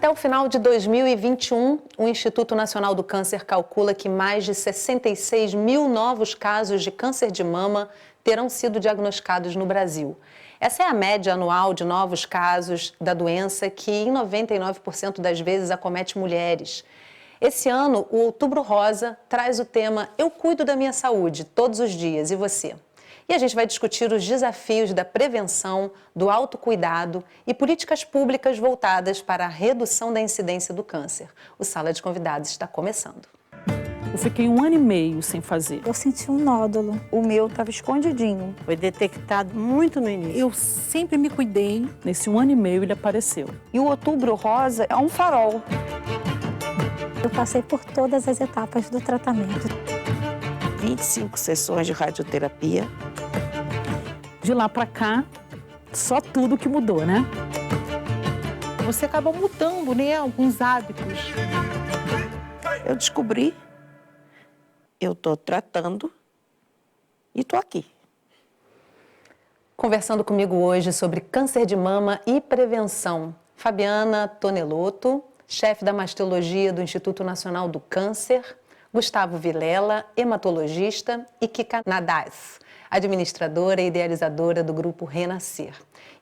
Até o final de 2021, o Instituto Nacional do Câncer calcula que mais de 66 mil novos casos de câncer de mama terão sido diagnosticados no Brasil. Essa é a média anual de novos casos da doença, que em 99% das vezes acomete mulheres. Esse ano, o Outubro Rosa traz o tema Eu Cuido da Minha Saúde, todos os dias, e você? E a gente vai discutir os desafios da prevenção, do autocuidado e políticas públicas voltadas para a redução da incidência do câncer. O Sala de Convidados está começando. Eu fiquei 1 ano e meio sem fazer. Eu senti um nódulo. O meu estava escondidinho. Foi detectado muito no início. Eu sempre me cuidei. Nesse 1 ano e meio ele apareceu. E o Outubro Rosa é um farol. Eu passei por todas as etapas do tratamento. 25 sessões de radioterapia. De lá para cá, só tudo que mudou, né? Você acaba mudando, né, alguns hábitos. Eu descobri, eu estou tratando e estou aqui. Conversando comigo hoje sobre câncer de mama e prevenção, Fabiana Tonelotto, chefe da mastologia do Instituto Nacional do Câncer, Gustavo Vilela, hematologista, e Kika Nadaz, administradora e idealizadora do Grupo Renascer.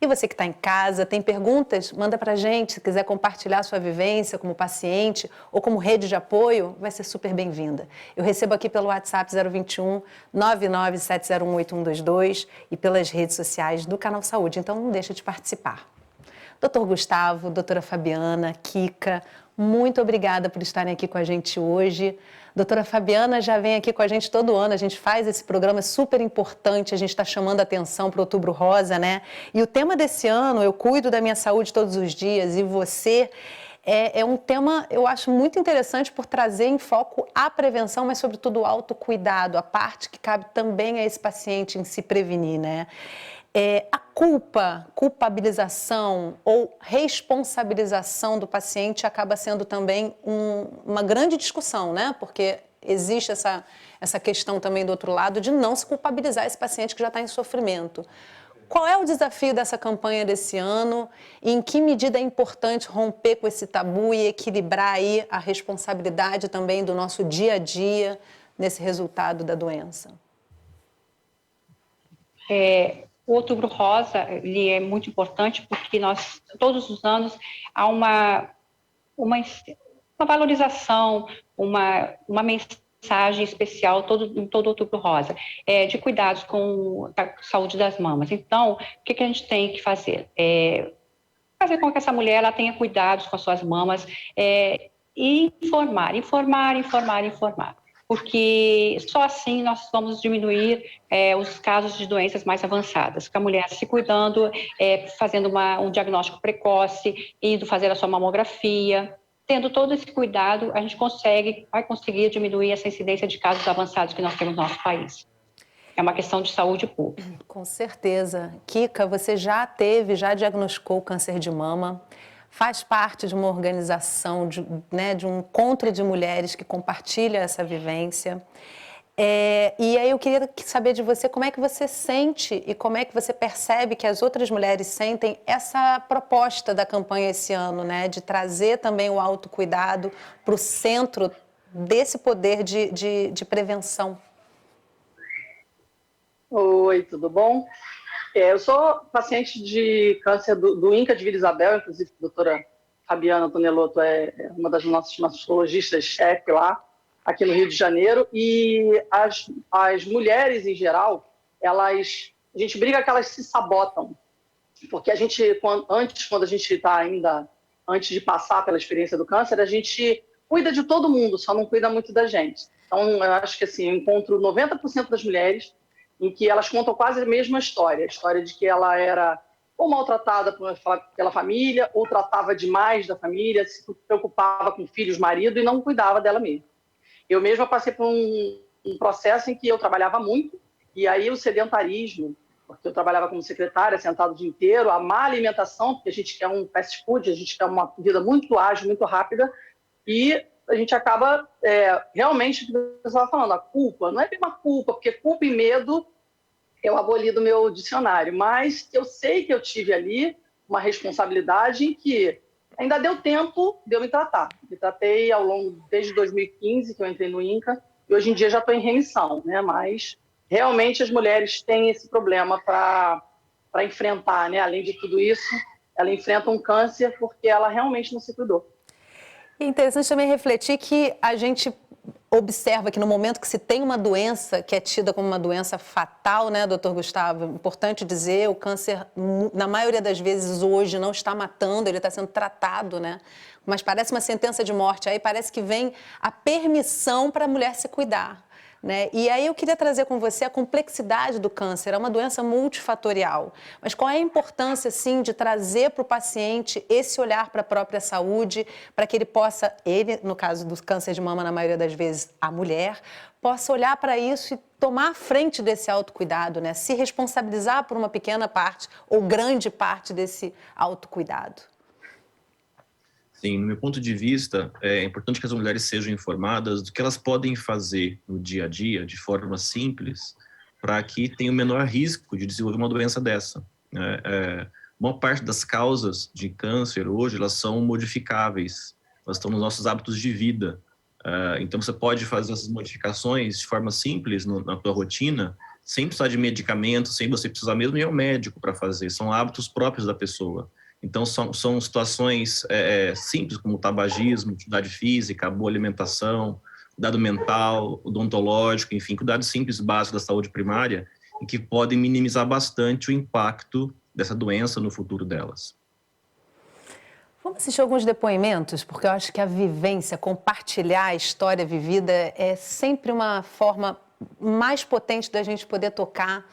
E você que está em casa, tem perguntas? Manda para a gente. Se quiser compartilhar sua vivência como paciente ou como rede de apoio, vai ser super bem-vinda. Eu recebo aqui pelo WhatsApp 021 997018122 e pelas redes sociais do Canal Saúde, então não deixa de participar. Doutor Gustavo, doutora Fabiana, Kika, muito obrigada por estarem aqui com a gente hoje. Doutora Fabiana já vem aqui com a gente todo ano, a gente faz esse programa super importante, a gente está chamando a atenção para o Outubro Rosa, né? E o tema desse ano, Eu Cuido da Minha Saúde Todos os Dias, e você, é um tema, eu acho, muito interessante por trazer em foco a prevenção, mas sobretudo o autocuidado, a parte que cabe também a esse paciente em se prevenir, né? A culpabilização ou responsabilização do paciente acaba sendo também uma grande discussão, né? Porque existe essa questão também do outro lado de não se culpabilizar esse paciente que já está em sofrimento. Qual é o desafio dessa campanha desse ano e em que medida é importante romper com esse tabu e equilibrar aí a responsabilidade também do nosso dia a dia nesse resultado da doença? O Outubro Rosa, ele é muito importante porque nós, todos os anos, há uma valorização, uma mensagem especial em todo Outubro Rosa, de cuidados com a saúde das mamas. Então, o que a gente tem que fazer? Fazer com que essa mulher ela tenha cuidados com as suas mamas e informar. Porque só assim nós vamos diminuir os casos de doenças mais avançadas. Com a mulher se cuidando, fazendo um diagnóstico precoce, indo fazer a sua mamografia. Tendo todo esse cuidado, a gente vai conseguir diminuir essa incidência de casos avançados que nós temos no nosso país. É uma questão de saúde pública. Com certeza. Kika, você já diagnosticou câncer de mama. Faz parte de uma organização, de um encontro de mulheres que compartilha essa vivência. E aí eu queria saber de você como é que você sente e como é que você percebe que as outras mulheres sentem essa proposta da campanha esse ano, né? De trazer também o autocuidado para o centro desse poder de prevenção. Oi, tudo bom? Eu sou paciente de câncer do INCA de Vila Isabel, inclusive a doutora Fabiana Tonelotto é uma das nossas mastologistas-chefe lá, aqui no Rio de Janeiro, e as mulheres em geral, a gente briga que elas se sabotam, porque a gente, quando a gente está ainda, antes de passar pela experiência do câncer, a gente cuida de todo mundo, só não cuida muito da gente. Então, eu acho que assim, eu encontro 90% das mulheres em que elas contam quase a mesma história, a história de que ela era ou maltratada pela família, ou tratava demais da família, se preocupava com filhos, marido e não cuidava dela mesma. Eu mesma passei por um processo em que eu trabalhava muito, e aí o sedentarismo, porque eu trabalhava como secretária, sentado o dia inteiro, a má alimentação, porque a gente quer um fast food, a gente quer uma vida muito ágil, muito rápida, e a gente acaba realmente, o que você estava falando, a culpa, não é bem uma culpa, porque culpa e medo eu aboli do meu dicionário, mas eu sei que eu tive ali uma responsabilidade em que Ainda deu tempo de eu me tratar. Me tratei ao longo, desde 2015, que eu entrei no INCA, e hoje em dia já estou em remissão, né? Mas realmente as mulheres têm esse problema para enfrentar, né? Além de tudo isso, ela enfrenta um câncer porque ela realmente não se cuidou. É interessante também refletir que a gente observa que no momento que se tem uma doença que é tida como uma doença fatal, né, doutor Gustavo? Importante dizer, o câncer, na maioria das vezes, hoje não está matando, ele está sendo tratado, né? Mas parece uma sentença de morte. Aí parece que vem a permissão para a mulher se cuidar, né? E aí eu queria trazer com você a complexidade do câncer. É uma doença multifatorial. Mas qual é a importância, sim, de trazer para o paciente esse olhar para a própria saúde, para que ele possa, no caso do câncer de mama, na maioria das vezes, a mulher, possa olhar para isso e tomar a frente desse autocuidado, né? Se responsabilizar por uma pequena parte ou grande parte desse autocuidado. Sim, no meu ponto de vista, é importante que as mulheres sejam informadas do que elas podem fazer no dia a dia, de forma simples, para que tenham o menor risco de desenvolver uma doença dessa. Boa parte das causas de câncer hoje, elas são modificáveis, elas estão nos nossos hábitos de vida. Então, você pode fazer essas modificações de forma simples na tua rotina, sem precisar de medicamento, sem você precisar mesmo ir ao médico para fazer. São hábitos próprios da pessoa. Então, são situações simples, como tabagismo, atividade física, boa alimentação, cuidado mental, odontológico, enfim, cuidados simples básicos da saúde primária, e que podem minimizar bastante o impacto dessa doença no futuro delas. Vamos assistir alguns depoimentos, porque eu acho que a vivência, compartilhar a história vivida é sempre uma forma mais potente da gente poder tocar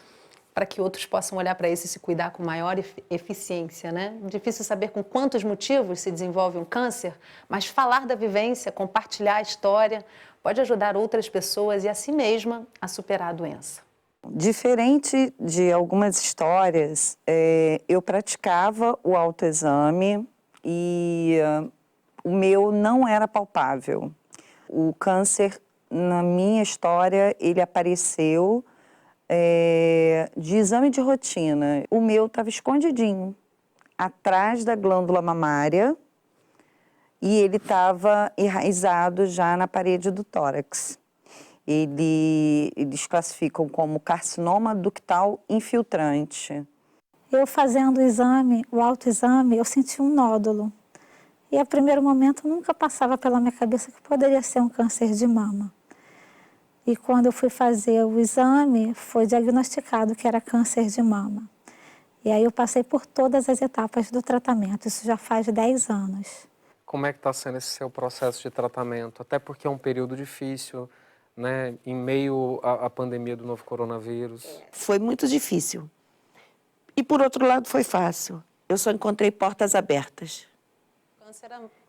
para que outros possam olhar para isso e se cuidar com maior eficiência, né? Difícil saber com quantos motivos se desenvolve um câncer, mas falar da vivência, compartilhar a história, pode ajudar outras pessoas e a si mesma a superar a doença. Diferente de algumas histórias, eu praticava o autoexame e o meu não era palpável. O câncer, na minha história, ele apareceu de exame de rotina. O meu estava escondidinho, atrás da glândula mamária, e ele estava enraizado já na parede do tórax. Eles classificam como carcinoma ductal infiltrante. Eu fazendo o exame, o autoexame, eu senti um nódulo. E a primeiro momento nunca passava pela minha cabeça que poderia ser um câncer de mama. E quando eu fui fazer o exame, foi diagnosticado que era câncer de mama. E aí eu passei por todas as etapas do tratamento, isso já faz 10 anos. Como é que está sendo esse seu processo de tratamento? Até porque é um período difícil, né? Em meio à pandemia do novo coronavírus. Foi muito difícil. E por outro lado foi fácil. Eu só encontrei portas abertas.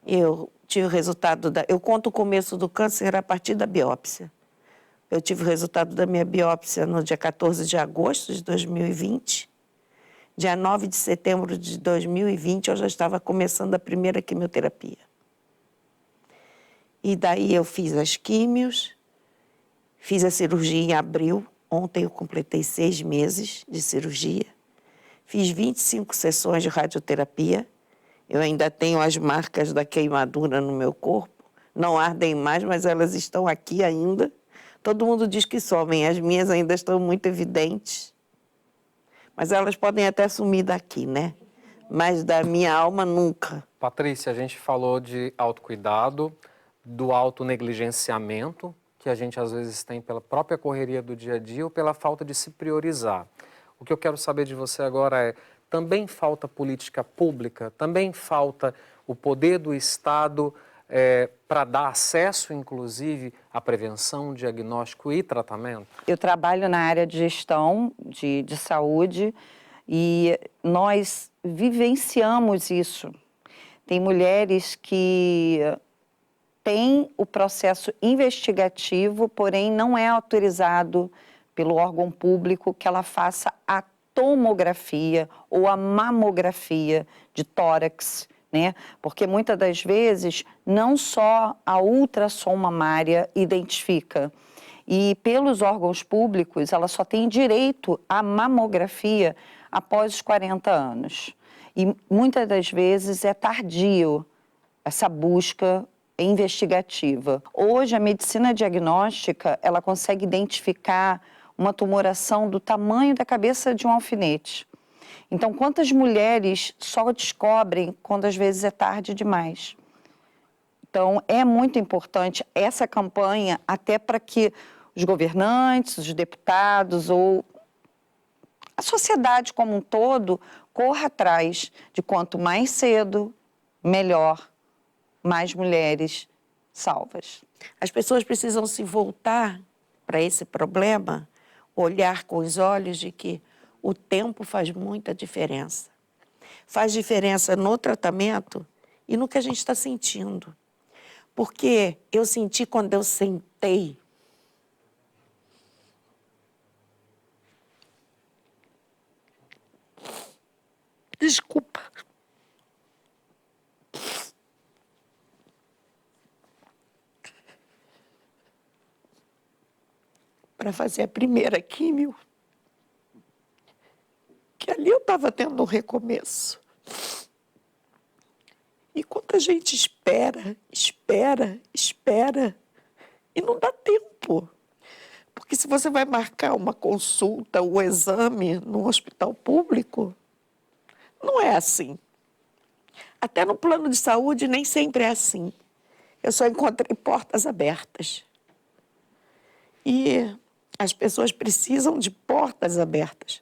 Eu tive o resultado eu conto o começo do câncer a partir da biópsia. Eu tive o resultado da minha biópsia no dia 14 de agosto de 2020. Dia 9 de setembro de 2020, eu já estava começando a primeira quimioterapia. E daí eu fiz as químios, fiz a cirurgia em abril. Ontem eu completei 6 meses de cirurgia. Fiz 25 sessões de radioterapia. Eu ainda tenho as marcas da queimadura no meu corpo. Não ardem mais, mas elas estão aqui ainda. Todo mundo diz que somem, as minhas ainda estão muito evidentes. Mas elas podem até sumir daqui, né? Mas da minha alma, nunca. Patrícia, a gente falou de autocuidado, do autonegligenciamento, que a gente às vezes tem pela própria correria do dia a dia ou pela falta de se priorizar. O que eu quero saber de você agora é, também falta política pública, também falta o poder do Estado para dar acesso, inclusive, à prevenção, diagnóstico e tratamento? Eu trabalho na área de gestão de saúde e nós vivenciamos isso. Tem mulheres que têm o processo investigativo, porém não é autorizado pelo órgão público que ela faça a tomografia ou a mamografia de tórax, né? Porque muitas das vezes não só a ultrassom mamária identifica. E pelos órgãos públicos, ela só tem direito à mamografia após os 40 anos. E muitas das vezes é tardio essa busca investigativa. Hoje, a medicina diagnóstica, ela consegue identificar uma tumoração do tamanho da cabeça de um alfinete. Então, quantas mulheres só descobrem quando às vezes é tarde demais? Então, é muito importante essa campanha até para que os governantes, os deputados ou a sociedade como um todo corra atrás de quanto mais cedo, melhor, mais mulheres salvas. As pessoas precisam se voltar para esse problema, olhar com os olhos de que o tempo faz muita diferença. Faz diferença no tratamento e no que a gente está sentindo. Porque eu senti quando eu sentei. Desculpa. Para fazer a primeira químio, que ali eu estava tendo um recomeço. E quando a gente espera, e não dá tempo. Porque se você vai marcar uma consulta, um exame no hospital público, não é assim. Até no plano de saúde nem sempre é assim. Eu só encontrei portas abertas. E as pessoas precisam de portas abertas.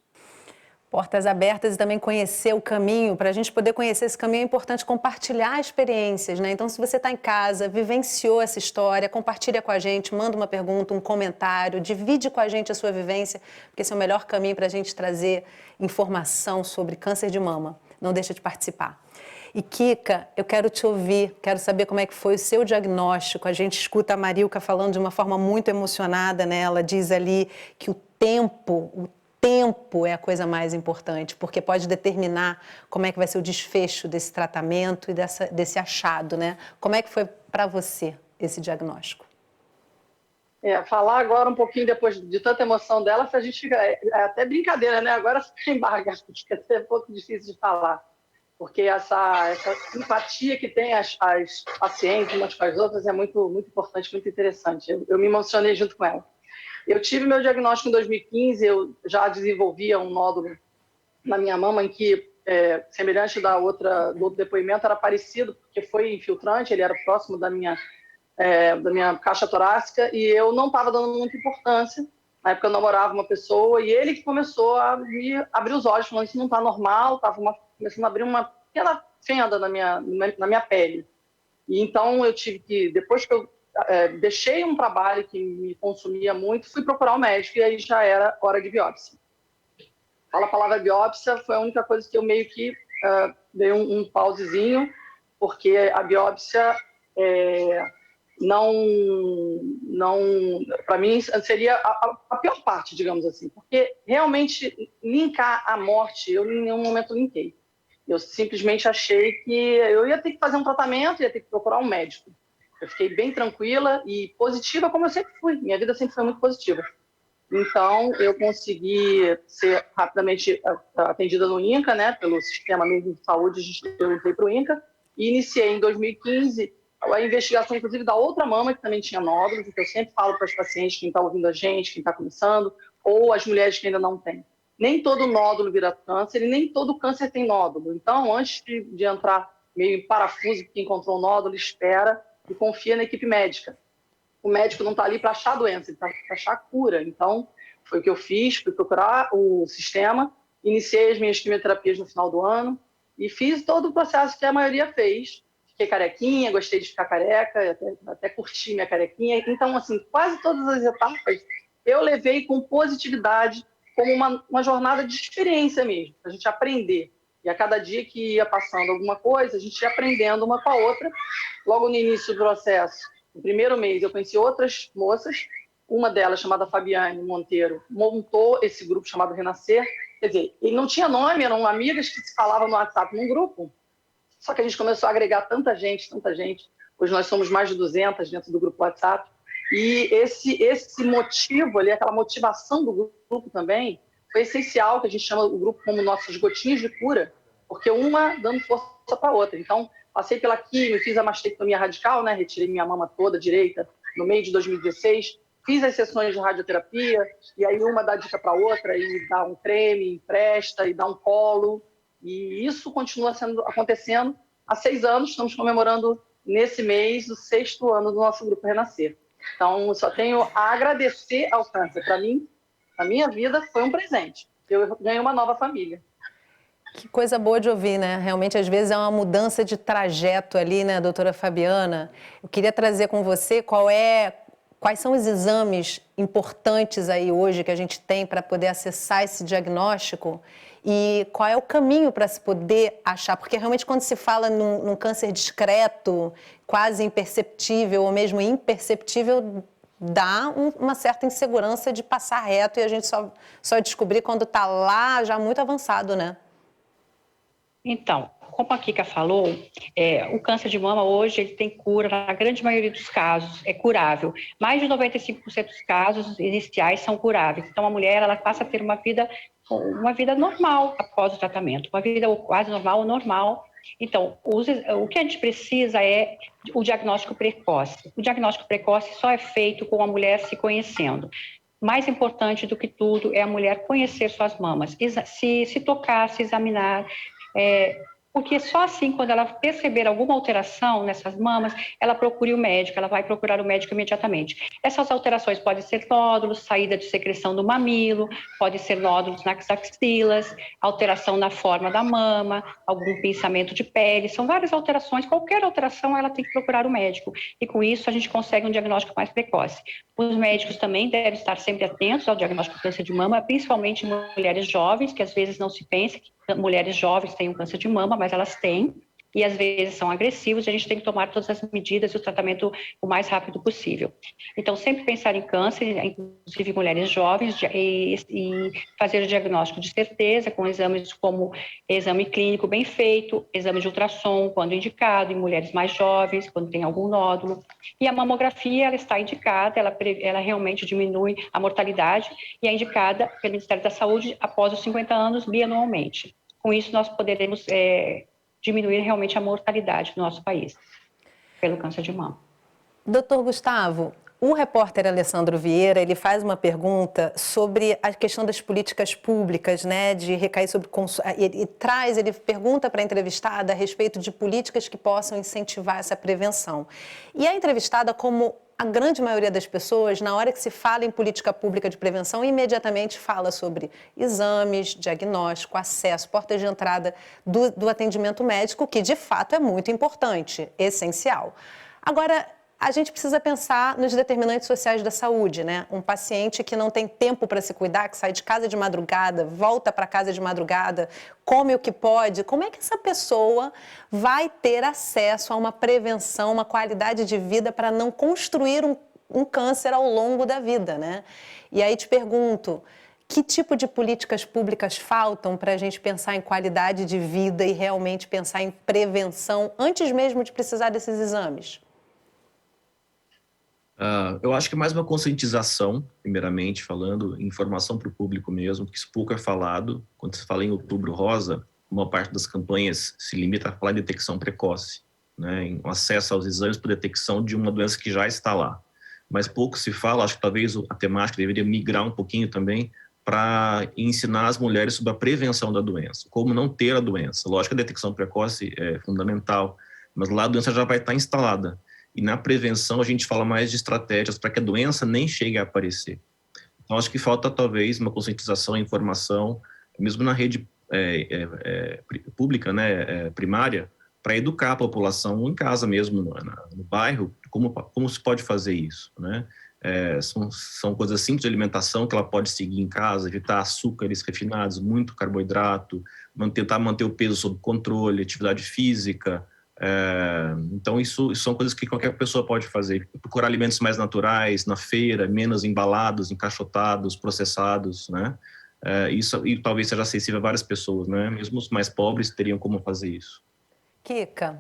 Portas abertas e também conhecer o caminho. Para a gente poder conhecer esse caminho é importante compartilhar experiências, né? Então, se você está em casa, vivenciou essa história, compartilha com a gente, manda uma pergunta, um comentário, divide com a gente a sua vivência, porque esse é o melhor caminho para a gente trazer informação sobre câncer de mama. Não deixa de participar. E Kika, eu quero te ouvir, quero saber como é que foi o seu diagnóstico. A gente escuta a Marilka falando de uma forma muito emocionada, né? Ela diz ali que o tempo é a coisa mais importante, porque pode determinar como é que vai ser o desfecho desse tratamento e desse achado, né? Como é que foi para você esse diagnóstico? Falar agora um pouquinho depois de tanta emoção dela, a gente fica, é até brincadeira, né? Agora fica embargado, fica até um pouco difícil de falar. Porque essa empatia que tem as pacientes umas com as outras é muito, muito importante, muito interessante. Eu me emocionei junto com ela. Eu tive meu diagnóstico em 2015, eu já desenvolvia um nódulo na minha mama em que, semelhante do outro depoimento, era parecido, porque foi infiltrante, ele era próximo da minha caixa torácica, e eu não estava dando muita importância. Na época eu namorava uma pessoa, e ele que começou a me abrir os olhos, falando que isso não está normal, estava começando a abrir uma pequena fenda na minha pele. E então eu tive que, depois que eu deixei um trabalho que me consumia muito, fui procurar um médico, e aí já era hora de biópsia. Fala a palavra biópsia, foi a única coisa que eu meio que dei um pausezinho, porque a biópsia para mim seria a pior parte, digamos assim, porque realmente linkar a morte, eu em nenhum momento linkei. Eu simplesmente achei que eu ia ter que fazer um tratamento, ia ter que procurar um médico. Eu fiquei bem tranquila e positiva, como eu sempre fui. Minha vida sempre foi muito positiva. Então, eu consegui ser rapidamente atendida no INCA, né, pelo sistema mesmo de saúde, eu entrei para o INCA, e iniciei em 2015 a investigação, inclusive, da outra mama, que também tinha nódulos, que eu sempre falo para os pacientes, quem está ouvindo a gente, quem está começando, ou as mulheres que ainda não têm. Nem todo nódulo vira câncer e nem todo câncer tem nódulo. Então, antes de entrar meio em parafuso, que encontrou um nódulo, espera e confia na equipe médica. O médico não está ali para achar a doença, ele está para achar a cura. Então, foi o que eu fiz, fui procurar o sistema, iniciei as minhas quimioterapias no final do ano e fiz todo o processo que a maioria fez. Fiquei carequinha, gostei de ficar careca, até curti minha carequinha. Então, assim, quase todas as etapas eu levei com positividade, como uma jornada de experiência mesmo, para a gente aprender. E a cada dia que ia passando alguma coisa, a gente ia aprendendo uma com a outra. Logo no início do processo, no primeiro mês, eu conheci outras moças, uma delas, chamada Fabiane Monteiro, montou esse grupo chamado Renascer. Quer dizer, ele não tinha nome, eram amigas que se falavam no WhatsApp num grupo, só que a gente começou a agregar tanta gente. Hoje nós somos mais de 200 dentro do grupo WhatsApp. E esse motivo ali, aquela motivação do grupo também, foi essencial, que a gente chama o grupo como nossos gotinhas de cura, porque uma dando força para a outra. Então, passei pela quimio, fiz a mastectomia radical, né? Retirei minha mama toda direita no meio de 2016, fiz as sessões de radioterapia, e aí uma dá dica para a outra, e dá um creme, empresta, e dá um colo, e isso continua acontecendo há 6 anos, estamos comemorando nesse mês o 6º ano do nosso Grupo Renascer. Então, só tenho a agradecer ao câncer. Para mim, a minha vida foi um presente. Eu ganhei uma nova família. Que coisa boa de ouvir, né? Realmente, às vezes, é uma mudança de trajeto ali, né, doutora Fabiana? Eu queria trazer com você quais são os exames importantes aí hoje que a gente tem para poder acessar esse diagnóstico e qual é o caminho para se poder achar? Porque realmente quando se fala num câncer discreto, quase imperceptível ou mesmo imperceptível, dá uma certa insegurança de passar reto e a gente só descobrir quando está lá já muito avançado, né? Então, como a Kika falou, o câncer de mama hoje ele tem cura, na grande maioria dos casos é curável. Mais de 95% dos casos iniciais são curáveis. Então, a mulher ela passa a ter uma vida normal após o tratamento, uma vida quase normal ou normal. Então, o que a gente precisa é o diagnóstico precoce. O diagnóstico precoce só é feito com a mulher se conhecendo. Mais importante do que tudo é a mulher conhecer suas mamas, se tocar, se examinar, porque só assim, quando ela perceber alguma alteração nessas mamas, ela procure o médico, ela vai procurar o médico imediatamente. Essas alterações podem ser nódulos, saída de secreção do mamilo, pode ser nódulos nas axilas, alteração na forma da mama, algum pinçamento de pele, são várias alterações, qualquer alteração ela tem que procurar o médico, e com isso a gente consegue um diagnóstico mais precoce. Os médicos também devem estar sempre atentos ao diagnóstico de câncer de mama, principalmente em mulheres jovens, que às vezes não se pensa que mulheres jovens têm um câncer de mama, mas elas têm, e às vezes são agressivos, e a gente tem que tomar todas as medidas e o tratamento o mais rápido possível. Então, sempre pensar em câncer, inclusive mulheres jovens, e fazer o diagnóstico de certeza, com exames como exame clínico bem feito, exame de ultrassom, quando indicado, em mulheres mais jovens, quando tem algum nódulo. E a mamografia, ela está indicada, ela realmente diminui a mortalidade, e é indicada pelo Ministério da Saúde após os 50 anos, bianualmente. Com isso, nós poderemos diminuir realmente a mortalidade no nosso país pelo câncer de mama. Doutor Gustavo, o repórter Alessandro Vieira, ele faz uma pergunta sobre a questão das políticas públicas, né, de recair sobre ele pergunta para a entrevistada a respeito de políticas que possam incentivar essa prevenção. E a entrevistada, como a grande maioria das pessoas, na hora que se fala em política pública de prevenção, imediatamente fala sobre exames, diagnóstico, acesso, portas de entrada do atendimento médico, que de fato é muito importante, essencial. Agora, a gente precisa pensar nos determinantes sociais da saúde, né? Um paciente que não tem tempo para se cuidar, que sai de casa de madrugada, volta para casa de madrugada, come o que pode, como é que essa pessoa vai ter acesso a uma prevenção, uma qualidade de vida para não construir um câncer ao longo da vida, né? E aí te pergunto, que tipo de políticas públicas faltam para a gente pensar em qualidade de vida e realmente pensar em prevenção antes mesmo de precisar desses exames? Eu acho que é mais uma conscientização, primeiramente falando, informação para o público mesmo, porque isso pouco é falado. Quando se fala em Outubro Rosa, uma parte das campanhas se limita a falar em detecção precoce, né, em acesso aos exames por detecção de uma doença que já está lá. Mas pouco se fala, acho que talvez a temática deveria migrar um pouquinho também para ensinar as mulheres sobre a prevenção da doença, como não ter a doença. Lógico que a detecção precoce é fundamental, mas lá a doença já vai estar instalada. E na prevenção a gente fala mais de estratégias para que a doença nem chegue a aparecer. Então acho que falta talvez uma conscientização e informação, mesmo na rede pública, né, primária, para educar a população em casa mesmo, no bairro, como se pode fazer isso, né? São coisas simples de alimentação que ela pode seguir em casa, evitar açúcares refinados, muito carboidrato, tentar manter o peso sob controle, atividade física. Então isso são coisas que qualquer pessoa pode fazer. Procurar alimentos mais naturais na feira, menos embalados, encaixotados, processados, né? Isso e talvez seja acessível a várias pessoas, né? Mesmo os mais pobres teriam como fazer isso. Kika,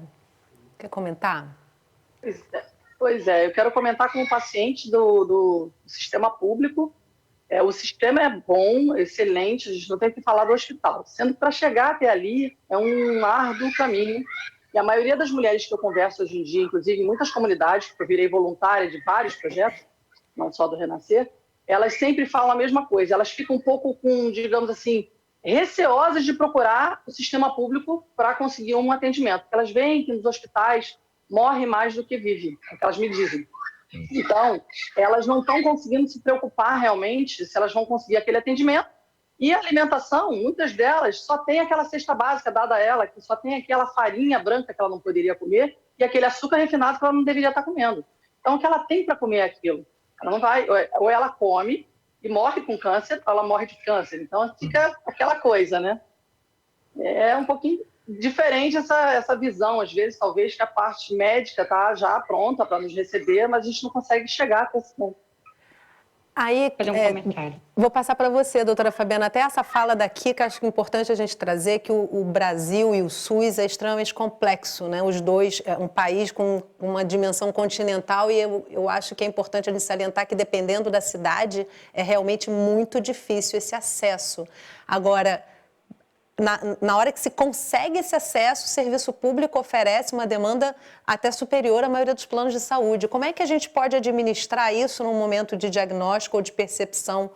quer comentar? Pois é, eu quero comentar como paciente do sistema público O sistema é bom, excelente, a gente não tem que falar do hospital, sendo que para chegar até ali é um árduo caminho. E a maioria das mulheres que eu converso hoje em dia, inclusive em muitas comunidades, porque eu virei voluntária de vários projetos, não só do Renascer, elas sempre falam a mesma coisa. Elas ficam um pouco com, digamos assim, receosas de procurar o sistema público para conseguir um atendimento. Porque elas veem que nos hospitais morre mais do que vive, é o que elas me dizem. Então, elas não estão conseguindo se preocupar realmente se elas vão conseguir aquele atendimento. E a alimentação, muitas delas só tem aquela cesta básica dada a ela, que só tem aquela farinha branca que ela não poderia comer e aquele açúcar refinado que ela não deveria estar comendo. Então, o que ela tem para comer é aquilo. Ela não vai, ou ela come e morre com câncer, ou ela morre de câncer. Então, fica aquela coisa, né? É um pouquinho diferente essa visão, às vezes, talvez que a parte médica está já pronta para nos receber, mas a gente não consegue chegar até esse ponto. Aí, Fazer um comentário. Vou passar para você, doutora Fabiana, até essa fala daqui, que acho que é importante a gente trazer, que o Brasil e o SUS é extremamente complexo, né? Os dois, é um país com uma dimensão continental, e eu acho que é importante a gente salientar que, dependendo da cidade, é realmente muito difícil esse acesso. Agora, na hora que se consegue esse acesso, o serviço público oferece uma demanda até superior à maioria dos planos de saúde. Como é que a gente pode administrar isso num momento de diagnóstico ou de percepção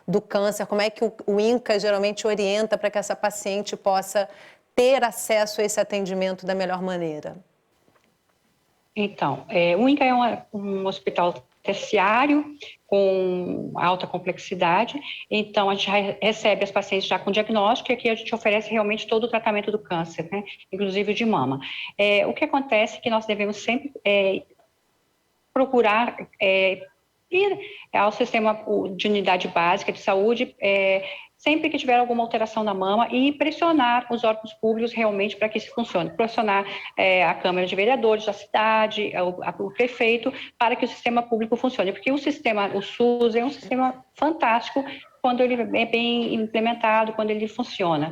do câncer? Como é que o INCA geralmente orienta para que essa paciente possa ter acesso a esse atendimento da melhor maneira? Então, o INCA é um hospital terciário com alta complexidade, então a gente recebe as pacientes já com diagnóstico e aqui a gente oferece realmente todo o tratamento do câncer, né? Inclusive de mama. O que acontece é que nós devemos sempre procurar ir ao sistema de unidade básica de saúde sempre que tiver alguma alteração na mama e pressionar os órgãos públicos realmente para que isso funcione. Pressionar a Câmara de Vereadores da cidade, o prefeito, para que o sistema público funcione. Porque o SUS é um sistema fantástico quando ele é bem implementado, quando ele funciona.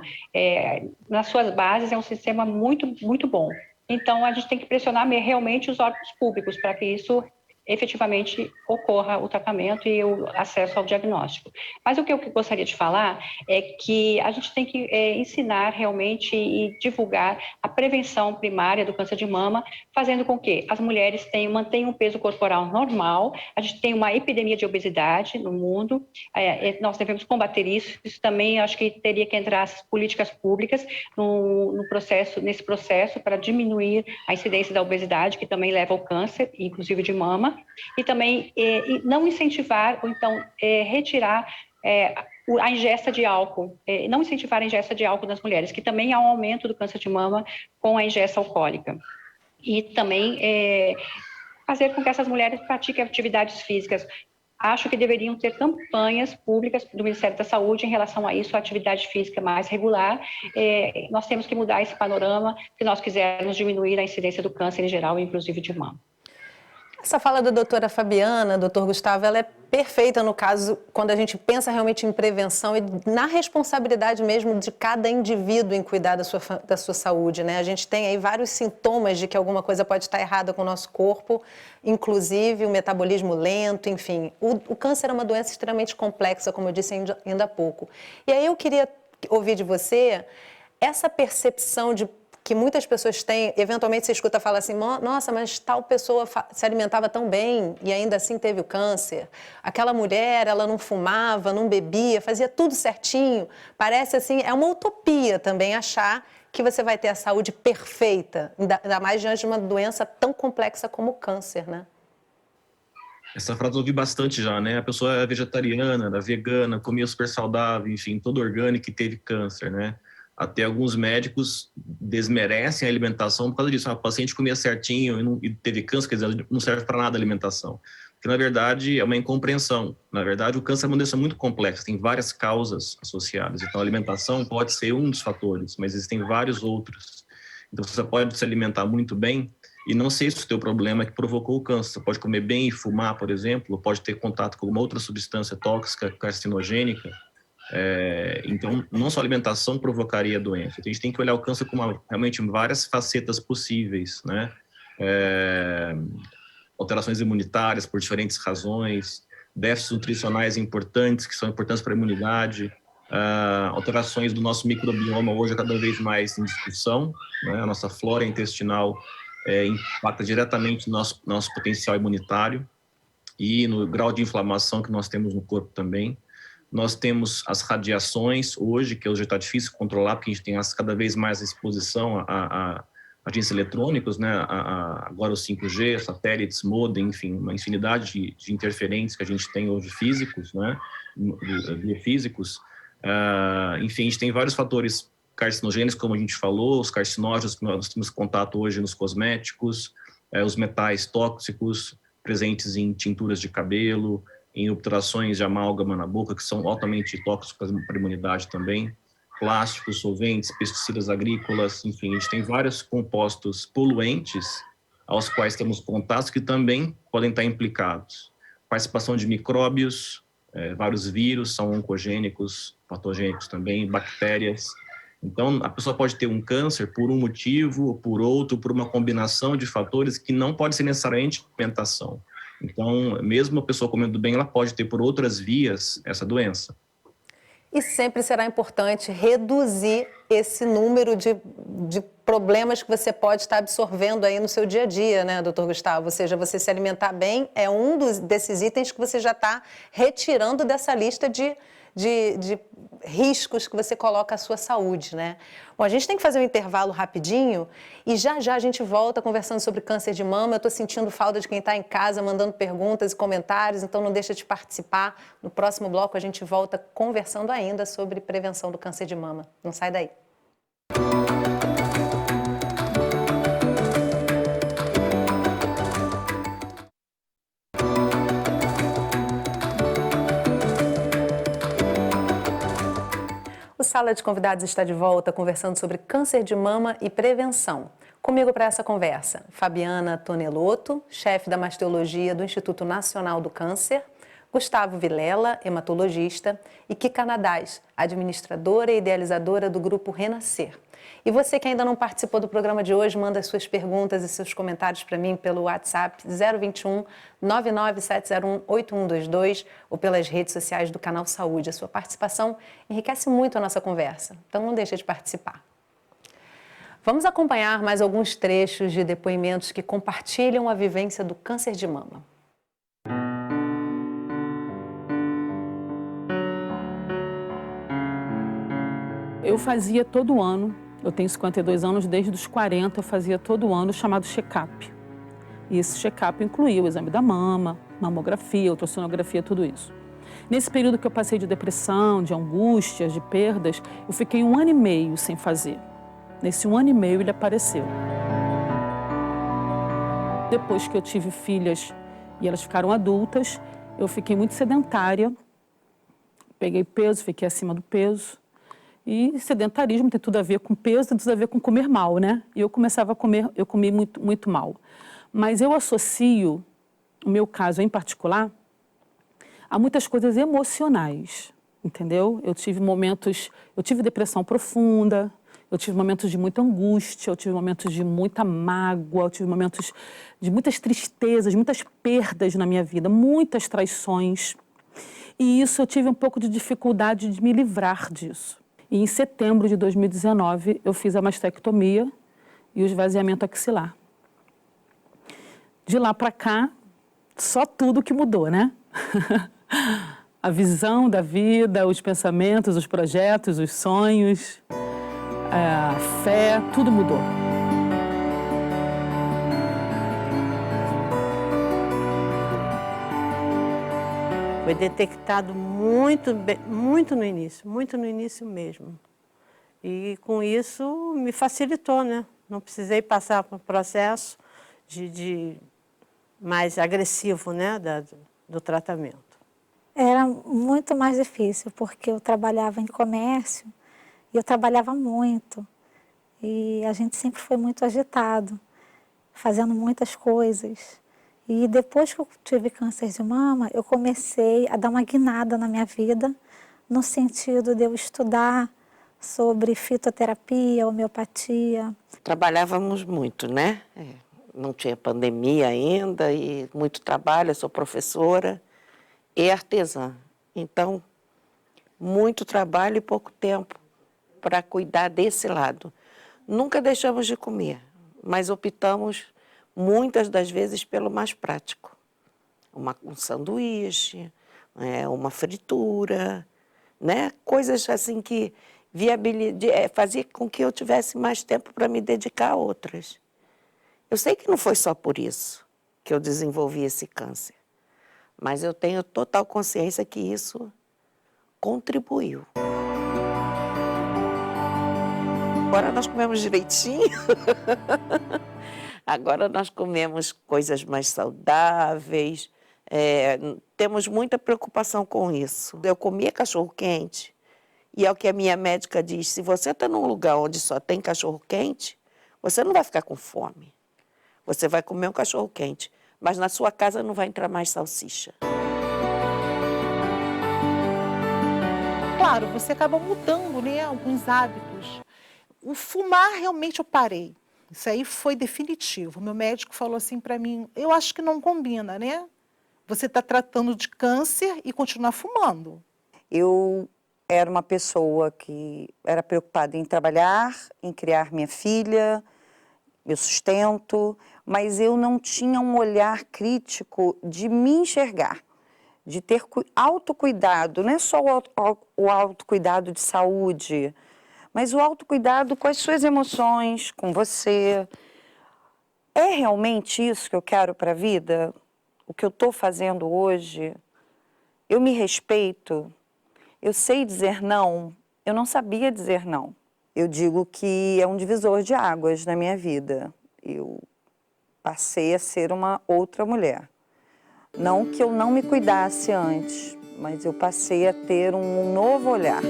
Nas suas bases é um sistema muito, muito bom. Então, a gente tem que pressionar realmente os órgãos públicos para que isso efetivamente ocorra o tratamento e o acesso ao diagnóstico. Mas o que eu gostaria de falar é que a gente tem que ensinar realmente e divulgar a prevenção primária do câncer de mama, fazendo com que as mulheres mantenham um peso corporal normal. A gente tem uma epidemia de obesidade no mundo, nós devemos combater isso. Isso também acho que teria que entrar as políticas públicas nesse processo para diminuir a incidência da obesidade, que também leva ao câncer, inclusive de mama. E também não incentivar, ou então retirar a ingesta de álcool, não incentivar a ingesta de álcool nas mulheres, que também há um aumento do câncer de mama com a ingesta alcoólica. E também fazer com que essas mulheres pratiquem atividades físicas. Acho que deveriam ter campanhas públicas do Ministério da Saúde em relação a isso, a atividade física mais regular. Nós temos que mudar esse panorama se nós quisermos diminuir a incidência do câncer em geral, inclusive de mama. Essa fala da doutora Fabiana, doutor Gustavo, ela é perfeita no caso, quando a gente pensa realmente em prevenção e na responsabilidade mesmo de cada indivíduo em cuidar da sua saúde, né? A gente tem aí vários sintomas de que alguma coisa pode estar errada com o nosso corpo, inclusive o metabolismo lento, enfim. O câncer é uma doença extremamente complexa, como eu disse ainda há pouco. E aí eu queria ouvir de você essa percepção de que muitas pessoas têm, eventualmente você escuta falar assim, nossa, mas tal pessoa se alimentava tão bem e ainda assim teve o câncer. Aquela mulher, ela não fumava, não bebia, fazia tudo certinho. Parece assim, é uma utopia também achar que você vai ter a saúde perfeita, ainda mais diante de uma doença tão complexa como o câncer, né? Essa frase eu ouvi bastante já, né? A pessoa é vegetariana, era vegana, comia super saudável, enfim, todo orgânico e teve câncer, né? Até alguns médicos desmerecem a alimentação por causa disso. A paciente comia certinho e teve câncer, quer dizer, não serve para nada a alimentação. Porque, na verdade, é uma incompreensão. Na verdade, o câncer é uma doença muito complexa, tem várias causas associadas. Então, a alimentação pode ser um dos fatores, mas existem vários outros. Então, você pode se alimentar muito bem e não sei se o teu problema é que provocou o câncer. Você pode comer bem e fumar, por exemplo, pode ter contato com alguma outra substância tóxica, carcinogênica. Então, não só a alimentação provocaria a doença. Então, a gente tem que olhar o câncer com realmente várias facetas possíveis, né? Alterações imunitárias por diferentes razões, déficits nutricionais importantes, que são importantes para a imunidade, alterações do nosso microbioma hoje é cada vez mais em discussão, né? A nossa flora intestinal impacta diretamente no nosso potencial imunitário e no grau de inflamação que nós temos no corpo também. Nós temos as radiações hoje, que hoje está difícil controlar, porque a gente tem cada vez mais exposição a agentes eletrônicos, né? Agora o 5G, satélites, modem, enfim, uma infinidade de interferentes que a gente tem hoje físicos, né? Biofísicos. Enfim, a gente tem vários fatores carcinogênicos, como a gente falou, os carcinógenos que nós temos contato hoje nos cosméticos, os metais tóxicos presentes em tinturas de cabelo, em obturações de amálgama na boca, que são altamente tóxicos para a imunidade também, plásticos, solventes, pesticidas agrícolas, enfim, a gente tem vários compostos poluentes aos quais temos contatos que também podem estar implicados. Participação de micróbios, vários vírus são oncogênicos, patogênicos também, bactérias. Então, a pessoa pode ter um câncer por um motivo ou por outro, por uma combinação de fatores que não pode ser necessariamente alimentação. Então, mesmo a pessoa comendo bem, ela pode ter por outras vias essa doença. E sempre será importante reduzir esse número de problemas que você pode estar absorvendo aí no seu dia a dia, né, doutor Gustavo? Ou seja, você se alimentar bem é um desses itens que você já está retirando dessa lista de riscos que você coloca à sua saúde, né? Bom, a gente tem que fazer um intervalo rapidinho e já a gente volta conversando sobre câncer de mama. Eu estou sentindo falta de quem está em casa, mandando perguntas e comentários, então não deixa de participar. No próximo bloco a gente volta conversando ainda sobre prevenção do câncer de mama. Não sai daí. O Sala de Convidados está de volta conversando sobre câncer de mama e prevenção. Comigo para essa conversa, Fabiana Tonelotto, chefe da mastologia do Instituto Nacional do Câncer, Gustavo Vilela, hematologista, e Kika Nadaz, administradora e idealizadora do grupo Renascer. E você que ainda não participou do programa de hoje, manda suas perguntas e seus comentários para mim pelo WhatsApp 021 99701 8122 ou pelas redes sociais do Canal Saúde. A sua participação enriquece muito a nossa conversa, então não deixe de participar. Vamos acompanhar mais alguns trechos de depoimentos que compartilham a vivência do câncer de mama. Eu fazia todo ano, eu tenho 52 anos, desde os 40 eu fazia todo ano o chamado check-up. E esse check-up incluía o exame da mama, mamografia, ultrassonografia, tudo isso. Nesse período que eu passei de depressão, de angústias, de perdas, eu fiquei 1 ano e meio sem fazer. Nesse 1 ano e meio ele apareceu. Depois que eu tive filhas e elas ficaram adultas, eu fiquei muito sedentária, peguei peso, fiquei acima do peso. E sedentarismo tem tudo a ver com peso, tem tudo a ver com comer mal, né? E eu começava a comer, eu comi muito mal. Mas eu associo, o meu caso em particular, a muitas coisas emocionais, entendeu? Eu tive depressão profunda, eu tive momentos de muita angústia, eu tive momentos de muita mágoa, eu tive momentos de muitas tristezas, muitas perdas na minha vida, muitas traições. E isso eu tive um pouco de dificuldade de me livrar disso. E em setembro de 2019, eu fiz a mastectomia e o esvaziamento axilar. De lá para cá, só tudo que mudou, né? A visão da vida, os pensamentos, os projetos, os sonhos, a fé, tudo mudou. Foi detectado muito no início mesmo. E com isso me facilitou, né? Não precisei passar por um processo mais agressivo, né, do tratamento. Era muito mais difícil, porque eu trabalhava em comércio e eu trabalhava muito. E a gente sempre foi muito agitado, fazendo muitas coisas. E depois que eu tive câncer de mama, eu comecei a dar uma guinada na minha vida, no sentido de eu estudar sobre fitoterapia, homeopatia. Trabalhávamos muito, né? Não tinha pandemia ainda e muito trabalho, eu sou professora. e artesã. Então, muito trabalho e pouco tempo para cuidar desse lado. Nunca deixamos de comer, mas optamos muitas das vezes pelo mais prático. Um sanduíche, uma fritura, né? Coisas assim que fazia com que eu tivesse mais tempo para me dedicar a outras. Eu sei que não foi só por isso que eu desenvolvi esse câncer, mas eu tenho total consciência que isso contribuiu. Agora nós comemos direitinho. Agora nós comemos coisas mais saudáveis. Temos muita preocupação com isso. Eu comia cachorro-quente e é o que a minha médica diz: se você está num lugar onde só tem cachorro-quente, você não vai ficar com fome. Você vai comer um cachorro-quente, mas na sua casa não vai entrar mais salsicha. Claro, você acaba mudando, né, alguns hábitos. O fumar, realmente, eu parei. Isso aí foi definitivo. Meu médico falou assim para mim: eu acho que não combina, né? Você está tratando de câncer e continuar fumando. Eu era uma pessoa que era preocupada em trabalhar, em criar minha filha, meu sustento, mas eu não tinha um olhar crítico de me enxergar, de ter autocuidado, não é só o autocuidado de saúde, mas o autocuidado com as suas emoções, com você. É realmente isso que eu quero para a vida? O que eu estou fazendo hoje? Eu me respeito? Eu sei dizer não? Eu não sabia dizer não. Eu digo que é um divisor de águas na minha vida. Eu passei a ser uma outra mulher. Não que eu não me cuidasse antes, mas eu passei a ter um novo olhar.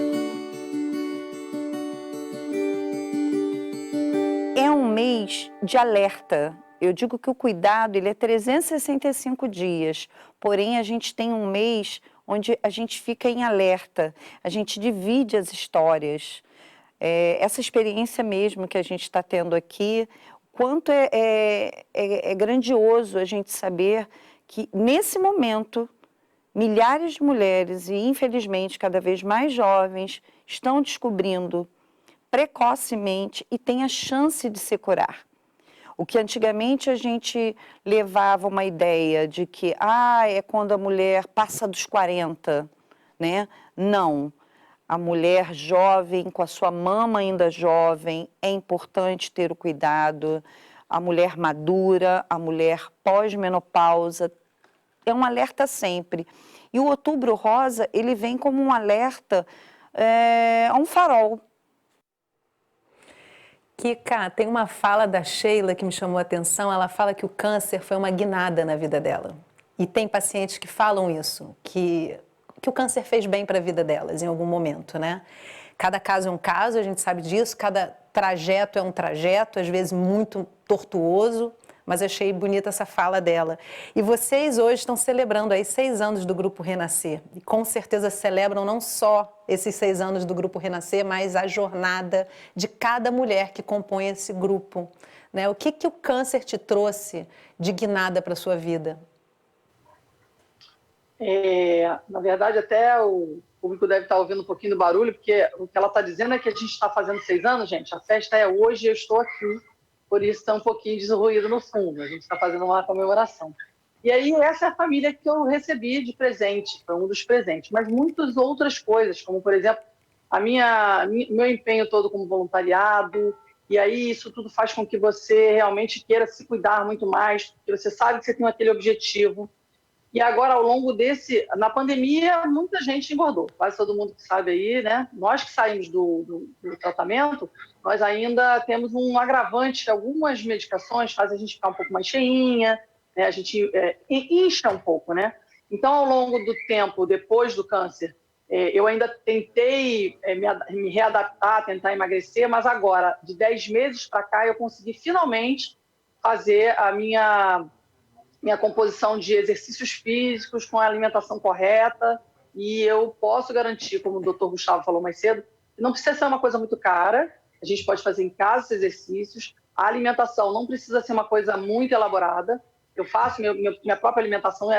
É um mês de alerta. Eu digo que o cuidado ele é 365 dias, porém a gente tem um mês onde a gente fica em alerta, a gente divide as histórias. Essa experiência mesmo que a gente está tendo aqui, quanto é grandioso a gente saber que nesse momento milhares de mulheres e infelizmente cada vez mais jovens estão descobrindo precocemente e tem a chance de se curar. O que antigamente a gente levava uma ideia de que é quando a mulher passa dos 40, né? Não. A mulher jovem, com a sua mama ainda jovem, é importante ter o cuidado. A mulher madura, a mulher pós-menopausa, é um alerta sempre. E o Outubro Rosa, ele vem como um alerta, um farol. Kika, tem uma fala da Sheila que me chamou a atenção. Ela fala que o câncer foi uma guinada na vida dela. E tem pacientes que falam isso, que o câncer fez bem para a vida delas em algum momento, né? Cada caso é um caso, a gente sabe disso, cada trajeto é um trajeto, às vezes muito tortuoso, mas achei bonita essa fala dela. E vocês hoje estão celebrando aí 6 anos do Grupo Renascer. E com certeza celebram não só esses 6 anos do Grupo Renascer, mas a jornada de cada mulher que compõe esse grupo, né? O que o câncer te trouxe de guinada para a sua vida? Na verdade, até o público deve estar ouvindo um pouquinho do barulho, porque o que ela está dizendo é que a gente está fazendo 6 anos, gente. A festa é hoje e eu estou aqui. Por isso está um pouquinho de ruído no fundo. A gente está fazendo uma comemoração. E aí, essa é a família que eu recebi de presente, foi um dos presentes. Mas muitas outras coisas, como, por exemplo, meu empenho todo como voluntariado. E aí, isso tudo faz com que você realmente queira se cuidar muito mais, porque você sabe que você tem aquele objetivo. E agora, ao longo na pandemia, muita gente engordou. Quase todo mundo que sabe aí, né? Nós que saímos do tratamento, nós ainda temos um agravante que algumas medicações fazem a gente ficar um pouco mais cheinha, né? A gente incha um pouco, né? Então, ao longo do tempo, depois do câncer, eu ainda tentei me readaptar, tentar emagrecer, mas agora, de 10 meses para cá, eu consegui finalmente fazer a minha composição de exercícios físicos com a alimentação correta, e eu posso garantir, como o Dr. Gustavo falou mais cedo, que não precisa ser uma coisa muito cara, a gente pode fazer em casa esses exercícios, a alimentação não precisa ser uma coisa muito elaborada, eu faço minha própria alimentação,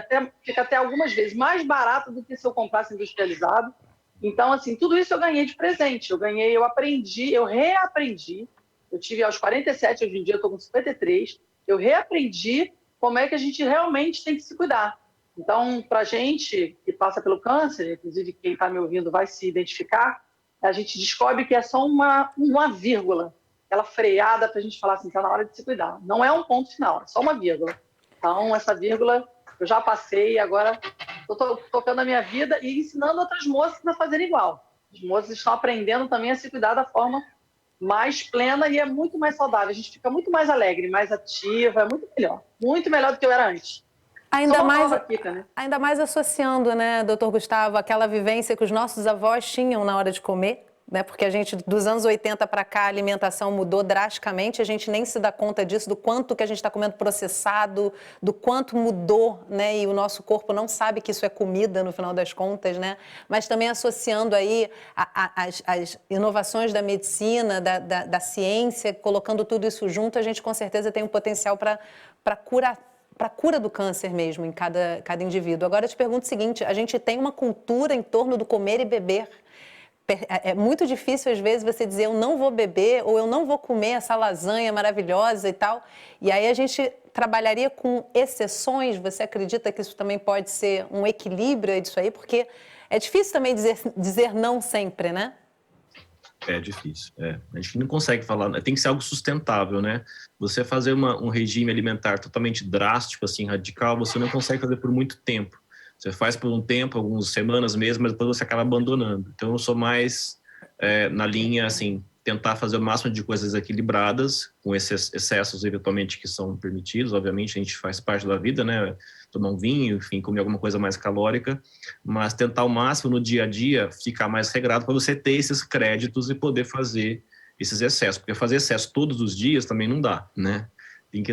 fica até algumas vezes mais barato do que se eu comprasse industrializado. Então, assim, tudo isso eu ganhei de presente. Eu aprendi, eu reaprendi. Eu tive aos 47, hoje em dia eu estou com 53. Eu reaprendi como é que a gente realmente tem que se cuidar. Então, para a gente que passa pelo câncer, inclusive quem está me ouvindo vai se identificar, a gente descobre que é só uma vírgula, aquela freada para a gente falar assim, está na hora de se cuidar. Não é um ponto final, é só uma vírgula. Então, essa vírgula eu já passei, agora estou tocando a minha vida e ensinando outras moças a fazerem igual. As moças estão aprendendo também a se cuidar da forma mais plena e é muito mais saudável. A gente fica muito mais alegre, mais ativa, é muito melhor do que eu era antes. Ainda mais associando, né, doutor Gustavo, aquela vivência que os nossos avós tinham na hora de comer, né? Porque a gente, dos anos 80 para cá, a alimentação mudou drasticamente, a gente nem se dá conta disso, do quanto que a gente está comendo processado, do quanto mudou, né? E o nosso corpo não sabe que isso é comida, no final das contas, né? Mas também associando aí as inovações da medicina, da ciência, colocando tudo isso junto, a gente com certeza tem um potencial para a cura do câncer mesmo em cada indivíduo. Agora eu te pergunto o seguinte, a gente tem uma cultura em torno do comer e beber. É muito difícil, às vezes, você dizer eu não vou beber ou eu não vou comer essa lasanha maravilhosa e tal. E aí a gente trabalharia com exceções. Você acredita que isso também pode ser um equilíbrio disso aí? Porque é difícil também dizer não sempre, né? É difícil, A gente não consegue falar, tem que ser algo sustentável, né? Você fazer um regime alimentar totalmente drástico, assim, radical, você não consegue fazer por muito tempo. Você faz por um tempo, algumas semanas mesmo, mas depois você acaba abandonando. Então, eu sou mais na linha, assim, tentar fazer o máximo de coisas equilibradas, com esses excessos, eventualmente, que são permitidos. Obviamente, a gente faz parte da vida, né? Tomar um vinho, enfim, comer alguma coisa mais calórica, mas tentar ao máximo no dia a dia ficar mais regrado para você ter esses créditos e poder fazer esses excessos. Porque fazer excesso todos os dias também não dá, né? Tem que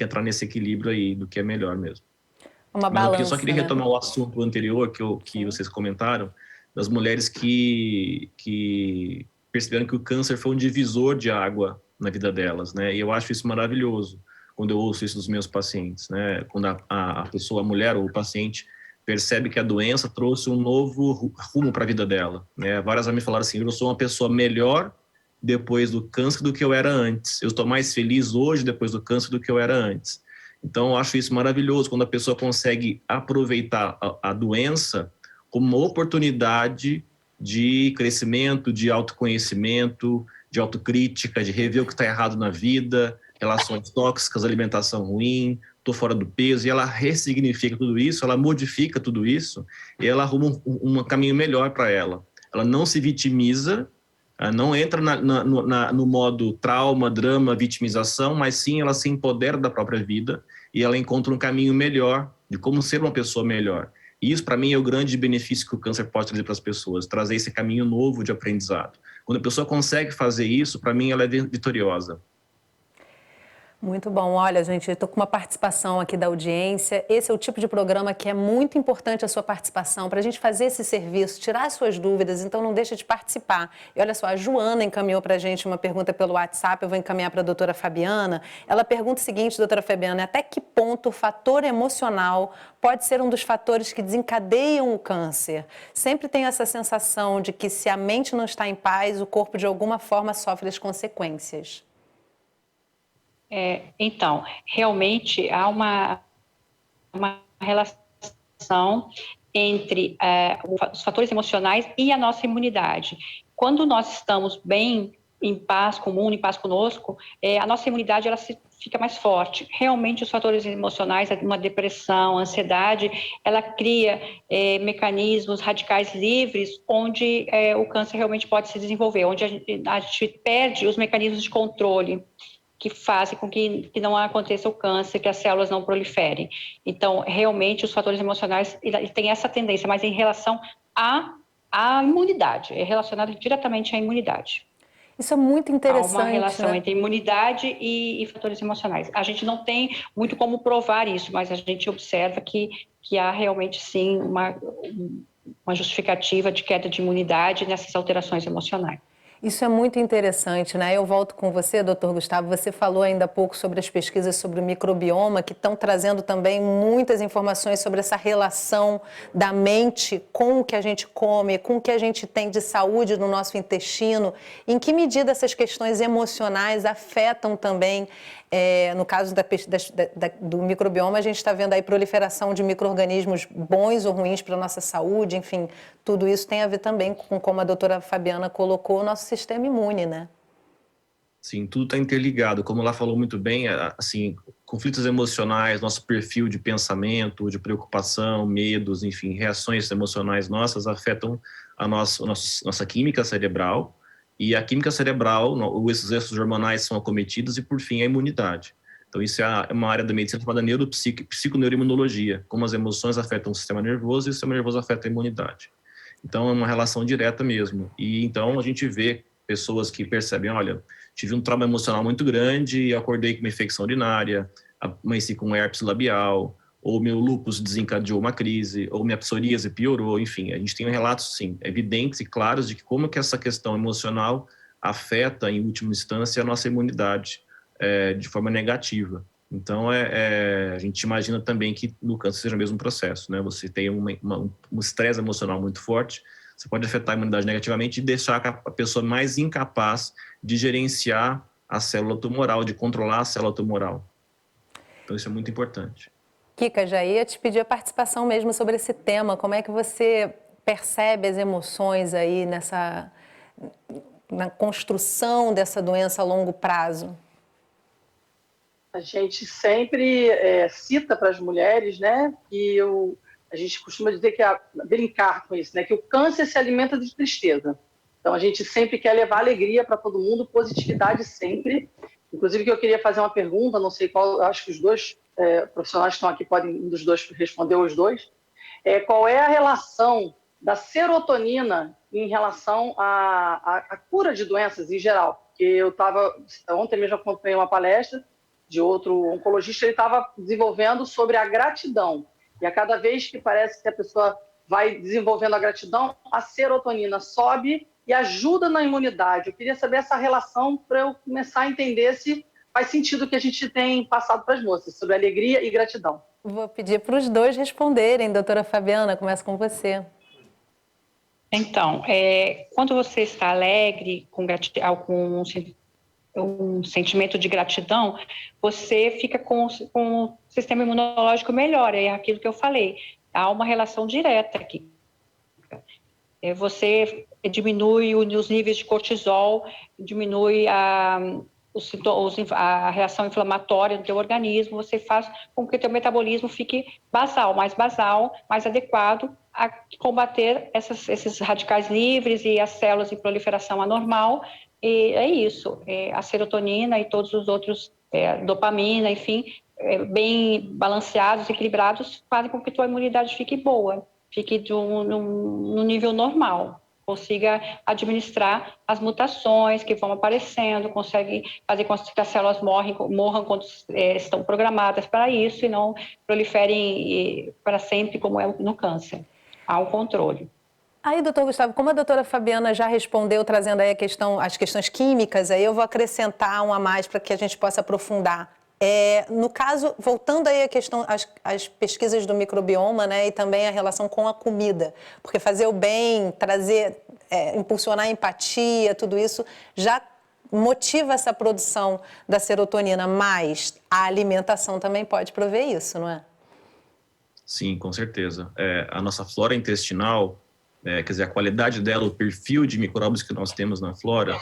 entrar nesse equilíbrio aí do que é melhor mesmo. Uma balança, eu só queria retomar o assunto anterior que vocês comentaram, das mulheres que perceberam que o câncer foi um divisor de água na vida delas, né? E eu acho isso maravilhoso quando eu ouço isso dos meus pacientes, né? Quando a pessoa, a mulher ou o paciente percebe que a doença trouxe um novo rumo para a vida dela, né? Várias vezes me falaram assim, eu sou uma pessoa melhor depois do câncer do que eu era antes. Eu estou mais feliz hoje depois do câncer do que eu era antes. Então, eu acho isso maravilhoso, quando a pessoa consegue aproveitar a doença como uma oportunidade de crescimento, de autoconhecimento, de autocrítica, de rever o que está errado na vida, relações tóxicas, alimentação ruim, estou fora do peso, e ela ressignifica tudo isso, ela modifica tudo isso, e ela arruma um caminho melhor para ela. Ela não se vitimiza, não entra no modo trauma, drama, vitimização, mas sim ela se empodera da própria vida e ela encontra um caminho melhor de como ser uma pessoa melhor. E isso, para mim, é o grande benefício que o câncer pode trazer para as pessoas, trazer esse caminho novo de aprendizado. Quando a pessoa consegue fazer isso, para mim, ela é vitoriosa. Muito bom. Olha, gente, eu estou com uma participação aqui da audiência. Esse é o tipo de programa que é muito importante a sua participação, para a gente fazer esse serviço, tirar as suas dúvidas, então não deixa de participar. E olha só, a Joana encaminhou para a gente uma pergunta pelo WhatsApp, eu vou encaminhar para a doutora Fabiana. Ela pergunta o seguinte, doutora Fabiana, até que ponto o fator emocional pode ser um dos fatores que desencadeiam o câncer? Sempre tenho essa sensação de que se a mente não está em paz, o corpo de alguma forma sofre as consequências. Então, realmente há uma relação entre os fatores emocionais e a nossa imunidade. Quando nós estamos bem, em paz com o mundo, em paz conosco, a nossa imunidade ela fica mais forte. Realmente, os fatores emocionais, uma depressão, ansiedade, ela cria mecanismos radicais livres onde o câncer realmente pode se desenvolver, onde a gente perde os mecanismos de controle que fazem com que não aconteça o câncer, que as células não proliferem. Então, realmente, os fatores emocionais ele tem essa tendência, mas em relação à imunidade, é relacionado diretamente à imunidade. Isso é muito interessante. Há uma relação, né? Entre imunidade e fatores emocionais. A gente não tem muito como provar isso, mas a gente observa que há realmente, sim, uma justificativa de queda de imunidade nessas alterações emocionais. Isso é muito interessante, né? Eu volto com você, doutor Gustavo. Você falou ainda há pouco sobre as pesquisas sobre o microbioma, que estão trazendo também muitas informações sobre essa relação da mente com o que a gente come, com o que a gente tem de saúde no nosso intestino. Em que medida essas questões emocionais afetam também, no caso do microbioma, a gente está vendo aí proliferação de micro-organismos bons ou ruins para a nossa saúde, enfim, tudo isso tem a ver também com, como a doutora Fabiana colocou, o nosso sistema imune, né? Sim, tudo está interligado. Como ela falou muito bem, assim, conflitos emocionais, nosso perfil de pensamento, de preocupação, medos, enfim, reações emocionais nossas afetam a nossa química cerebral. E a química cerebral, esses restos hormonais são acometidos e, por fim, a imunidade. Então, isso é uma área da medicina chamada psiconeuroimunologia, como as emoções afetam o sistema nervoso e o sistema nervoso afeta a imunidade. Então, é uma relação direta mesmo. E, então, a gente vê pessoas que percebem, olha, tive um trauma emocional muito grande e acordei com uma infecção urinária, amanheci com herpes labial, ou meu lúpus desencadeou uma crise, ou minha psoríase piorou, enfim, a gente tem relatos, sim, evidentes e claros de como que essa questão emocional afeta, em última instância, a nossa imunidade de forma negativa. Então, a gente imagina também que no câncer seja o mesmo processo, né? Você tem um estresse emocional muito forte, você pode afetar a imunidade negativamente e deixar a pessoa mais incapaz de gerenciar a célula tumoral, de controlar a célula tumoral. Então, isso é muito importante. Kika, já ia te pedir a participação mesmo sobre esse tema. Como é que você percebe as emoções aí na construção dessa doença a longo prazo? A gente sempre cita para as mulheres, né, que a gente costuma dizer brincar com isso, né, que o câncer se alimenta de tristeza. Então, a gente sempre quer levar alegria para todo mundo, positividade sempre. Inclusive, que eu queria fazer uma pergunta, não sei qual, acho que os dois profissionais que estão aqui podem, um dos dois, responder os dois. Qual é a relação da serotonina em relação à cura de doenças em geral? Porque ontem mesmo acompanhei uma palestra de outro oncologista, ele estava desenvolvendo sobre a gratidão. E a cada vez que parece que a pessoa vai desenvolvendo a gratidão, a serotonina sobe e ajuda na imunidade. Eu queria saber essa relação para eu começar a entender se faz sentido o que a gente tem passado para as moças, sobre alegria e gratidão. Vou pedir para os dois responderem. Doutora Fabiana, começa com você. Então, quando você está alegre, com um sentimento de gratidão, você fica com o sistema imunológico melhor, é aquilo que eu falei. Há uma relação direta aqui. Você diminui os níveis de cortisol, diminui a reação inflamatória do teu organismo, você faz com que o teu metabolismo fique basal, mais adequado a combater esses radicais livres e as células em proliferação anormal. E é isso, a serotonina e todos os outros, dopamina, enfim, bem balanceados, equilibrados, fazem com que tua imunidade fique boa, fique no nível normal, consiga administrar as mutações que vão aparecendo, consegue fazer com que as células morram quando estão programadas para isso e não proliferem para sempre, como é no câncer. Há um controle. Aí, doutor Gustavo, como a doutora Fabiana já respondeu, trazendo aí as questões químicas, aí eu vou acrescentar um a mais para que a gente possa aprofundar. No caso, voltando aí a questão, as pesquisas do microbioma, né, e também a relação com a comida, porque fazer o bem, impulsionar a empatia, tudo isso já motiva essa produção da serotonina, mas a alimentação também pode prover isso, não é? Sim, com certeza. A nossa flora intestinal, quer dizer, a qualidade dela, o perfil de micróbios que nós temos na flora,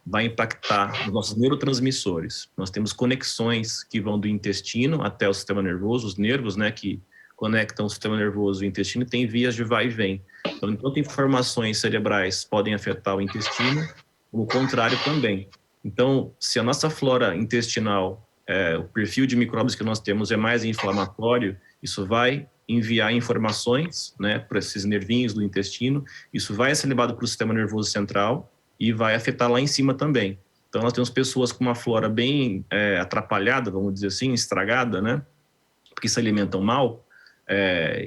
vai impactar os nossos neurotransmissores. Nós temos conexões que vão do intestino até o sistema nervoso, os nervos, né, que conectam o sistema nervoso e o intestino, tem vias de vai e vem. Então, enquanto informações cerebrais podem afetar o intestino, o contrário também. Então, se a nossa flora intestinal, o perfil de micróbios que nós temos é mais inflamatório, isso vai enviar informações, né, para esses nervinhos do intestino, isso vai ser levado para o sistema nervoso central e vai afetar lá em cima também. Então, nós temos pessoas com uma flora bem atrapalhada, vamos dizer assim, estragada, né, porque se alimentam mal.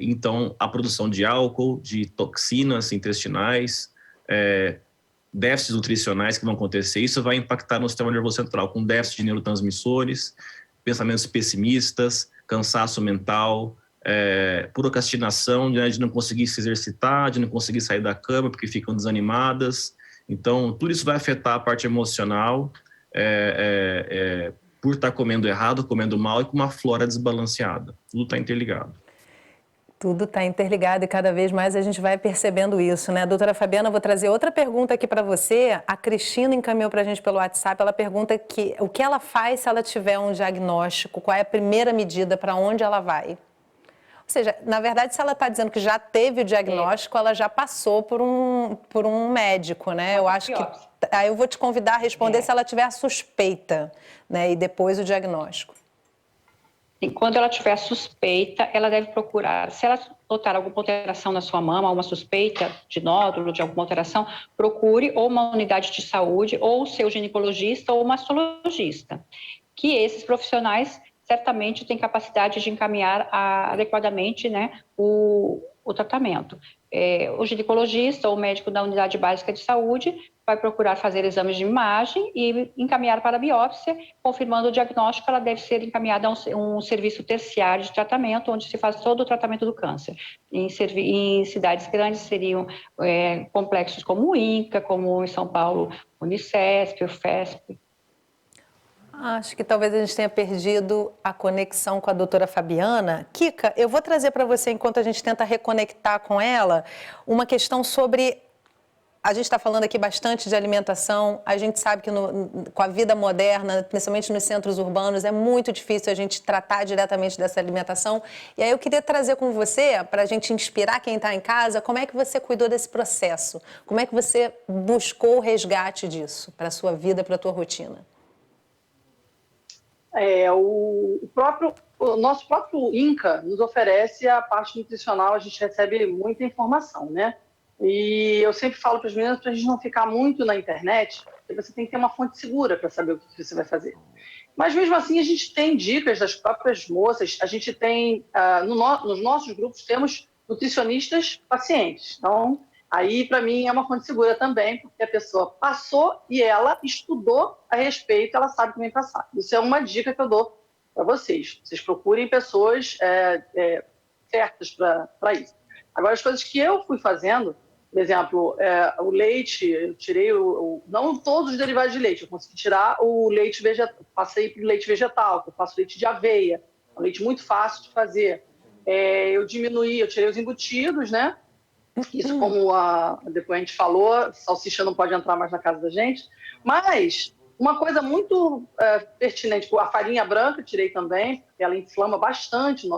Então, a produção de álcool, de toxinas intestinais, déficits nutricionais que vão acontecer. Isso vai impactar no sistema nervoso central, com déficit de neurotransmissores, pensamentos pessimistas, cansaço mental, procrastinação, de não conseguir se exercitar, de não conseguir sair da cama porque ficam desanimadas. Então, tudo isso vai afetar a parte emocional, por estar comendo errado, comendo mal e com uma flora desbalanceada. Tudo está interligado. Tudo está interligado e cada vez mais a gente vai percebendo isso, né? Doutora Fabiana, eu vou trazer outra pergunta aqui para você. A Cristina encaminhou para a gente pelo WhatsApp, ela pergunta o que ela faz se ela tiver um diagnóstico, qual é a primeira medida, para onde ela vai? Ou seja, na verdade, se ela está dizendo que já teve o diagnóstico, ela já passou por um médico, né? Eu acho que... Aí eu vou te convidar a responder se ela tiver a suspeita, né? E depois o diagnóstico. E quando ela tiver suspeita, ela deve procurar. Se ela notar alguma alteração na sua mama, uma suspeita de nódulo, de alguma alteração, procure ou uma unidade de saúde, ou o seu ginecologista ou mastologista, que esses profissionais certamente têm capacidade de encaminhar adequadamente, né, o tratamento. O ginecologista ou o médico da unidade básica de saúde vai procurar fazer exames de imagem e encaminhar para a biópsia, confirmando o diagnóstico, ela deve ser encaminhada a um serviço terciário de tratamento, onde se faz todo o tratamento do câncer. Em cidades grandes seriam complexos como o INCA, como em São Paulo, o Unicesp, o FESP. Acho que talvez a gente tenha perdido a conexão com a doutora Fabiana. Kika, eu vou trazer para você, enquanto a gente tenta reconectar com ela, uma questão sobre... A gente está falando aqui bastante de alimentação, a gente sabe que com a vida moderna, principalmente nos centros urbanos, é muito difícil a gente tratar diretamente dessa alimentação. E aí eu queria trazer com você, para a gente inspirar quem está em casa, como é que você cuidou desse processo? Como é que você buscou o resgate disso para a sua vida, para a tua rotina? O nosso próprio INCA nos oferece a parte nutricional, a gente recebe muita informação, né? E eu sempre falo para as meninas para a gente não ficar muito na internet, porque você tem que ter uma fonte segura para saber o que você vai fazer. Mas mesmo assim a gente tem dicas das próprias moças, a gente tem, nos nossos grupos temos nutricionistas pacientes, então aí para mim é uma fonte segura também, porque a pessoa passou e ela estudou a respeito, ela sabe como passar. Isso é uma dica que eu dou para vocês. Vocês procurem pessoas certas para isso. Agora, as coisas que eu fui fazendo, por exemplo, o leite, eu tirei não todos os derivados de leite, eu consegui tirar o leite vegetal, passei para o leite vegetal, eu faço leite de aveia, é um leite muito fácil de fazer. Eu tirei os embutidos, né? Isso, como depois a gente falou, salsicha não pode entrar mais na casa da gente. Mas uma coisa muito pertinente, a farinha branca eu tirei também, porque ela inflama bastante o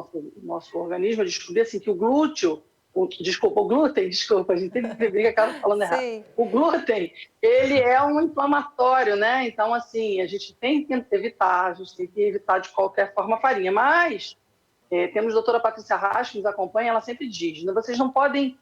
nosso organismo. Eu descobri assim, que o glúten, a gente sempre briga, acaba falando errado. Sim. O glúten, ele é um inflamatório, né? Então, assim, a gente tem que evitar de qualquer forma a farinha. Mas temos a doutora Patrícia Rasch, que nos acompanha, ela sempre diz, né, vocês não podem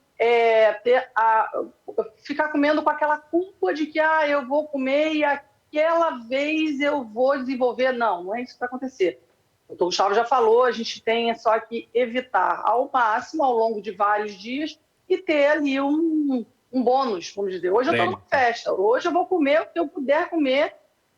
ficar comendo com aquela culpa de que eu vou comer e aquela vez eu vou desenvolver. Não é isso que vai acontecer. O Dr. Gustavo já falou, a gente tem só que evitar ao máximo, ao longo de vários dias, e ter ali um bônus, vamos dizer. Hoje eu estou numa festa, hoje eu vou comer o que eu puder comer,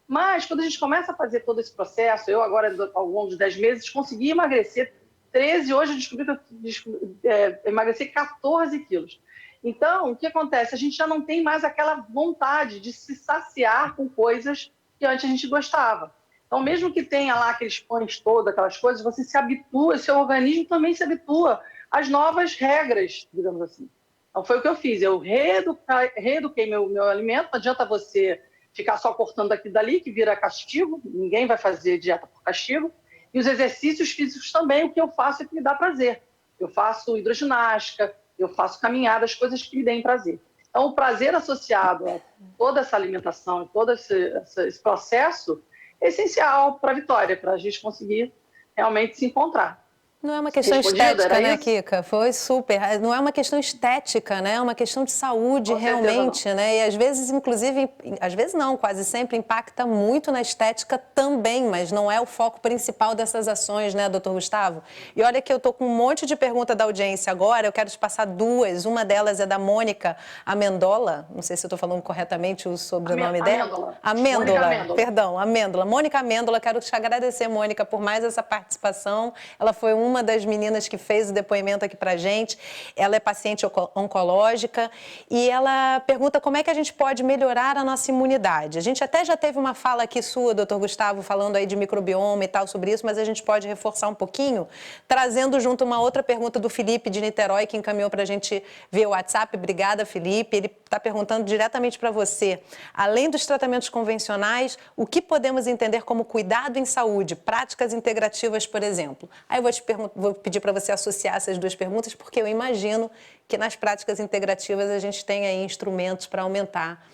mas quando a gente começa a fazer todo esse processo, eu agora, ao longo de 10 meses, consegui emagrecer 13, hoje eu descobri que eu emagreci 14 quilos. Então, o que acontece? A gente já não tem mais aquela vontade de se saciar com coisas que antes a gente gostava. Então, mesmo que tenha lá aqueles pães todos, aquelas coisas, você se habitua, seu organismo também se habitua às novas regras, digamos assim. Então, foi o que eu fiz. Eu reeduquei meu alimento. Não adianta você ficar só cortando daqui e dali, que vira castigo. Ninguém vai fazer dieta por castigo. E os exercícios físicos também, o que eu faço é que me dá prazer. Eu faço hidroginástica, eu faço caminhadas, coisas que me deem prazer. Então, o prazer associado a toda essa alimentação, todo esse processo, é essencial para a vitória, para a gente conseguir realmente se encontrar. Não é uma questão estética, né, Kika? Foi super. Não é uma questão estética, né? É uma questão de saúde, realmente, né? E às vezes, inclusive, às vezes não, quase sempre impacta muito na estética também, mas não é o foco principal dessas ações, né, doutor Gustavo? E olha que eu tô com um monte de pergunta da audiência agora, eu quero te passar duas. Uma delas é da Mônica Amendola, não sei se eu tô falando corretamente o sobrenome dela. Amêndola, perdão, Amêndola. Mônica Amêndola, quero te agradecer, Mônica, por mais essa participação. Ela foi uma das meninas que fez o depoimento aqui pra gente. Ela é paciente oncológica e ela pergunta como é que a gente pode melhorar a nossa imunidade. A gente até já teve uma fala aqui sua, doutor Gustavo, falando aí de microbioma e tal sobre isso, mas a gente pode reforçar um pouquinho, trazendo junto uma outra pergunta do Felipe de Niterói, que encaminhou pra gente via WhatsApp. Obrigada, Felipe. Ele está perguntando diretamente para você. Além dos tratamentos convencionais, o que podemos entender como cuidado em saúde, práticas integrativas, por exemplo? Aí eu vou pedir para você associar essas duas perguntas, porque eu imagino que nas práticas integrativas a gente tem aí instrumentos para aumentar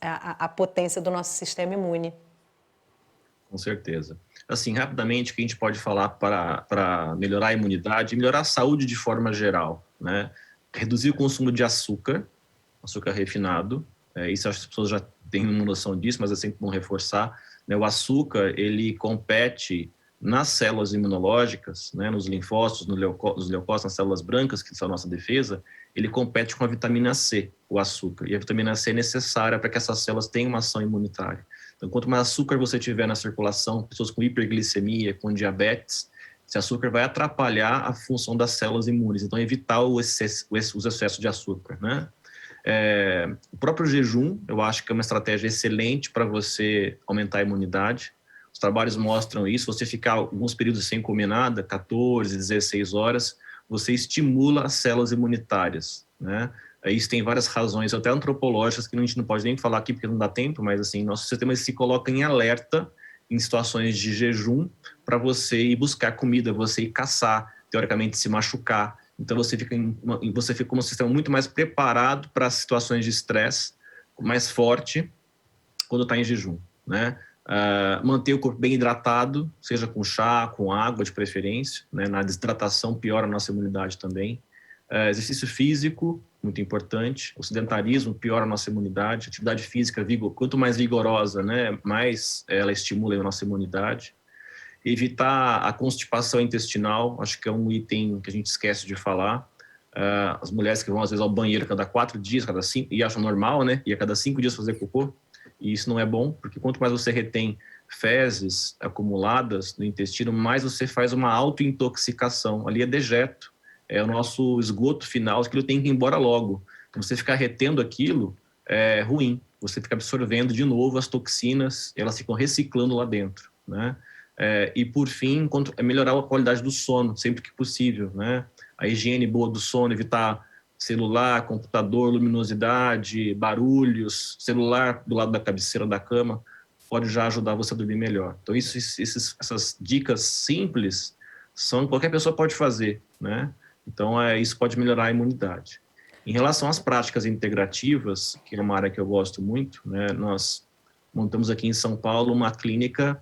a potência do nosso sistema imune. Com certeza. Assim, rapidamente, o que a gente pode falar para melhorar a imunidade e melhorar a saúde de forma geral, né? Reduzir o consumo de açúcar refinado. Isso as pessoas já têm uma noção disso, mas é sempre bom reforçar, né? O açúcar, ele compete nas células imunológicas, né, nos linfócitos, nos leucócitos, nas células brancas, que são a nossa defesa, ele compete com a vitamina C, o açúcar. E a vitamina C é necessária para que essas células tenham uma ação imunitária. Então, quanto mais açúcar você tiver na circulação, pessoas com hiperglicemia, com diabetes, esse açúcar vai atrapalhar a função das células imunes. Então, evitar os excessos de açúcar, né? O próprio jejum, eu acho que é uma estratégia excelente para você aumentar a imunidade. Os trabalhos mostram isso. Você ficar alguns períodos sem comer nada, 14, 16 horas, você estimula as células imunitárias, né? Isso tem várias razões, até antropológicas, que a gente não pode nem falar aqui porque não dá tempo, mas assim, nosso sistema se coloca em alerta em situações de jejum para você ir buscar comida, você ir caçar, teoricamente se machucar. Então você fica com um sistema muito mais preparado para situações de estresse, mais forte, quando está em jejum, né? Manter o corpo bem hidratado, seja com chá, com água de preferência, né? Na desidratação piora a nossa imunidade também. Exercício físico, muito importante. O sedentarismo piora a nossa imunidade. Atividade física, quanto mais vigorosa, né, mais ela estimula a nossa imunidade. Evitar a constipação intestinal, acho que é um item que a gente esquece de falar. As mulheres que vão às vezes ao banheiro cada 4 dias, cada 5, e acham normal, né, e a cada 5 dias fazer cocô, e isso não é bom, porque quanto mais você retém fezes acumuladas no intestino, mais você faz uma autointoxicação. Ali é dejeto, é o nosso esgoto final, aquilo tem que ir embora logo. Então, você ficar retendo aquilo é ruim, você fica absorvendo de novo as toxinas, elas ficam reciclando lá dentro, né? E por fim, melhorar a qualidade do sono, sempre que possível, né? A higiene boa do sono, evitar celular, computador, luminosidade, barulhos, celular do lado da cabeceira da cama, pode já ajudar você a dormir melhor. Então, essas dicas simples qualquer pessoa pode fazer, né? Então, isso pode melhorar a imunidade. Em relação às práticas integrativas, que é uma área que eu gosto muito, né? Nós montamos aqui em São Paulo uma clínica,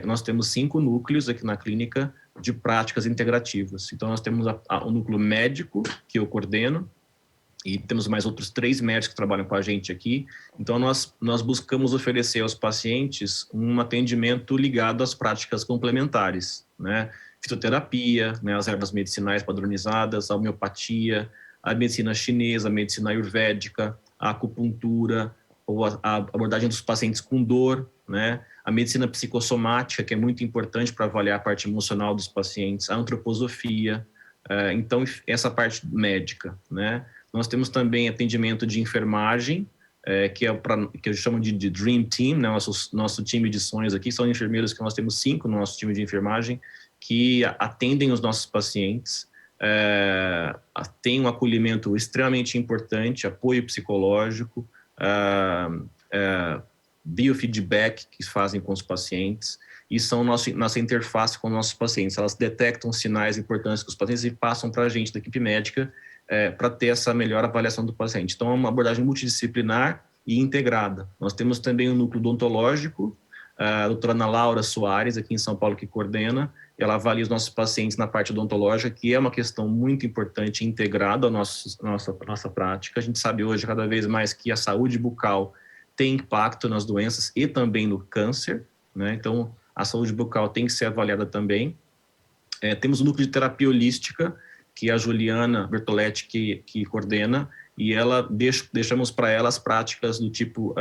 nós temos 5 núcleos aqui na clínica de práticas integrativas. Então, nós temos o núcleo médico, que eu coordeno, e temos mais outros 3 médicos que trabalham com a gente aqui. Então, nós buscamos oferecer aos pacientes um atendimento ligado às práticas complementares, né? Fitoterapia, né, as ervas medicinais padronizadas, a homeopatia, a medicina chinesa, a medicina ayurvédica, a acupuntura, ou a abordagem dos pacientes com dor, né? A medicina psicossomática, que é muito importante para avaliar a parte emocional dos pacientes, a antroposofia, então essa parte médica, né? Nós temos também atendimento de enfermagem, que eu chamo de Dream Team, né? Nosso time de sonhos aqui, são enfermeiros que nós temos 5 no nosso time de enfermagem, que atendem os nossos pacientes, tem um acolhimento extremamente importante, apoio psicológico, biofeedback que fazem com os pacientes, e são nossa interface com os nossos pacientes. Elas detectam sinais importantes com os pacientes e passam para a gente da equipe médica para ter essa melhor avaliação do paciente. Então, é uma abordagem multidisciplinar e integrada. Nós temos também o núcleo odontológico, a doutora Ana Laura Soares, aqui em São Paulo, que coordena. ela avalia os nossos pacientes na parte odontológica, que é uma questão muito importante, integrada à nossa prática. A gente sabe hoje, cada vez mais, que a saúde bucal tem impacto nas doenças e também no câncer, né? Então, a saúde bucal tem que ser avaliada também. Temos o núcleo de terapia holística, que a Juliana Bertoletti que coordena, e deixamos para ela as práticas do tipo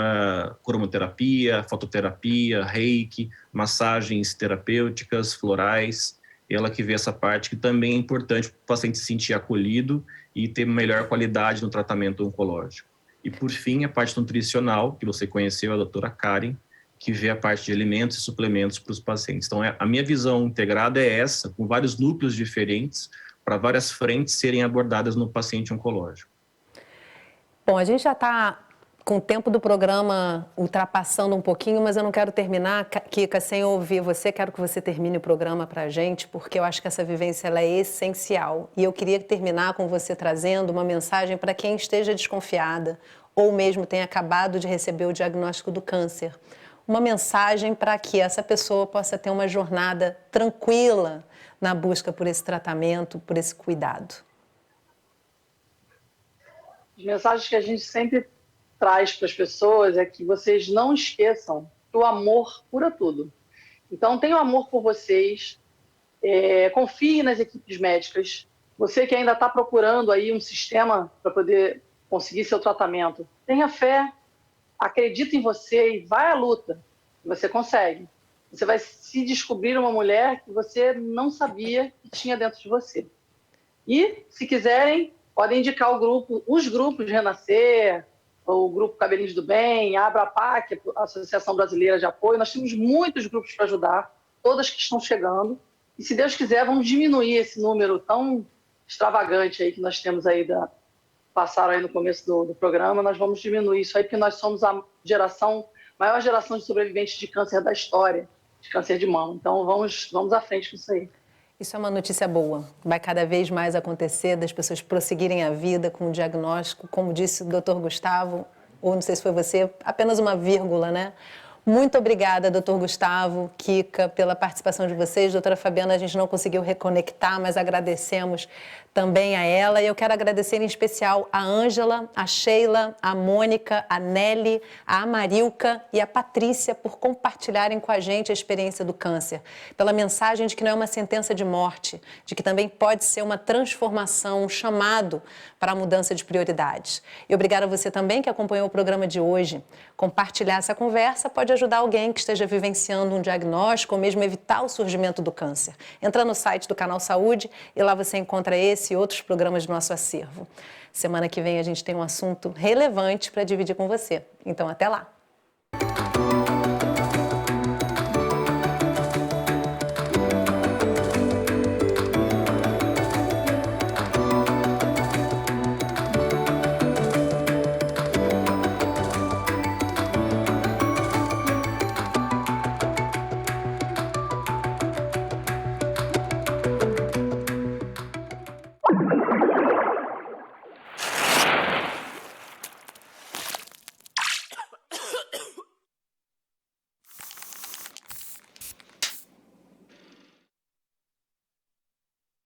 cromoterapia, fototerapia, reiki, massagens terapêuticas, florais. Ela que vê essa parte, que também é importante para o paciente se sentir acolhido e ter melhor qualidade no tratamento oncológico. E, por fim, a parte nutricional, que você conheceu, a doutora Karen, que vê a parte de alimentos e suplementos para os pacientes. Então, a minha visão integrada é essa, com vários núcleos diferentes, para várias frentes serem abordadas no paciente oncológico. Bom, a gente já está com o tempo do programa ultrapassando um pouquinho, mas eu não quero terminar, Kika, sem ouvir você. Quero que você termine o programa para a gente, porque eu acho que essa vivência ela é essencial. E eu queria terminar com você trazendo uma mensagem para quem esteja desconfiada ou mesmo tenha acabado de receber o diagnóstico do câncer. Uma mensagem para que essa pessoa possa ter uma jornada tranquila na busca por esse tratamento, por esse cuidado. As mensagens que a gente sempre traz para as pessoas é que vocês não esqueçam que o amor cura tudo. Então, tenham amor por vocês, confie nas equipes médicas. Você que ainda está procurando aí um sistema para poder conseguir seu tratamento, tenha fé, acredita em você e vai à luta. Você consegue. Você vai se descobrir uma mulher que você não sabia que tinha dentro de você. E, se quiserem, podem indicar os grupos de Renascer, o Grupo Cabelinhos do Bem, a Abrapac, a Associação Brasileira de Apoio. Nós temos muitos grupos para ajudar, todas que estão chegando. E, se Deus quiser, vamos diminuir esse número tão extravagante aí que nós temos aí, passaram aí no começo do programa. Nós vamos diminuir isso aí, porque nós somos a maior geração de sobreviventes de câncer da história, de câncer de mama. Então, vamos à frente com isso aí. Isso é uma notícia boa. Vai cada vez mais acontecer, das pessoas prosseguirem a vida com o diagnóstico, como disse o doutor Gustavo, ou não sei se foi você, apenas uma vírgula, né? Muito obrigada, doutor Gustavo, Kika, pela participação de vocês. Doutora Fabiana, a gente não conseguiu reconectar, mas agradecemos também a ela. E eu quero agradecer em especial a Ângela, a Sheila, a Mônica, a Nelly, a Amarilca e a Patrícia por compartilharem com a gente a experiência do câncer. Pela mensagem de que não é uma sentença de morte, de que também pode ser uma transformação, um chamado para a mudança de prioridades. E obrigada a você também que acompanhou o programa de hoje. Compartilhar essa conversa pode ajudar alguém que esteja vivenciando um diagnóstico ou mesmo evitar o surgimento do câncer. Entra no site do Canal Saúde e lá você encontra esse e outros programas do nosso acervo. Semana que vem a gente tem um assunto relevante para dividir com você. Então, até lá!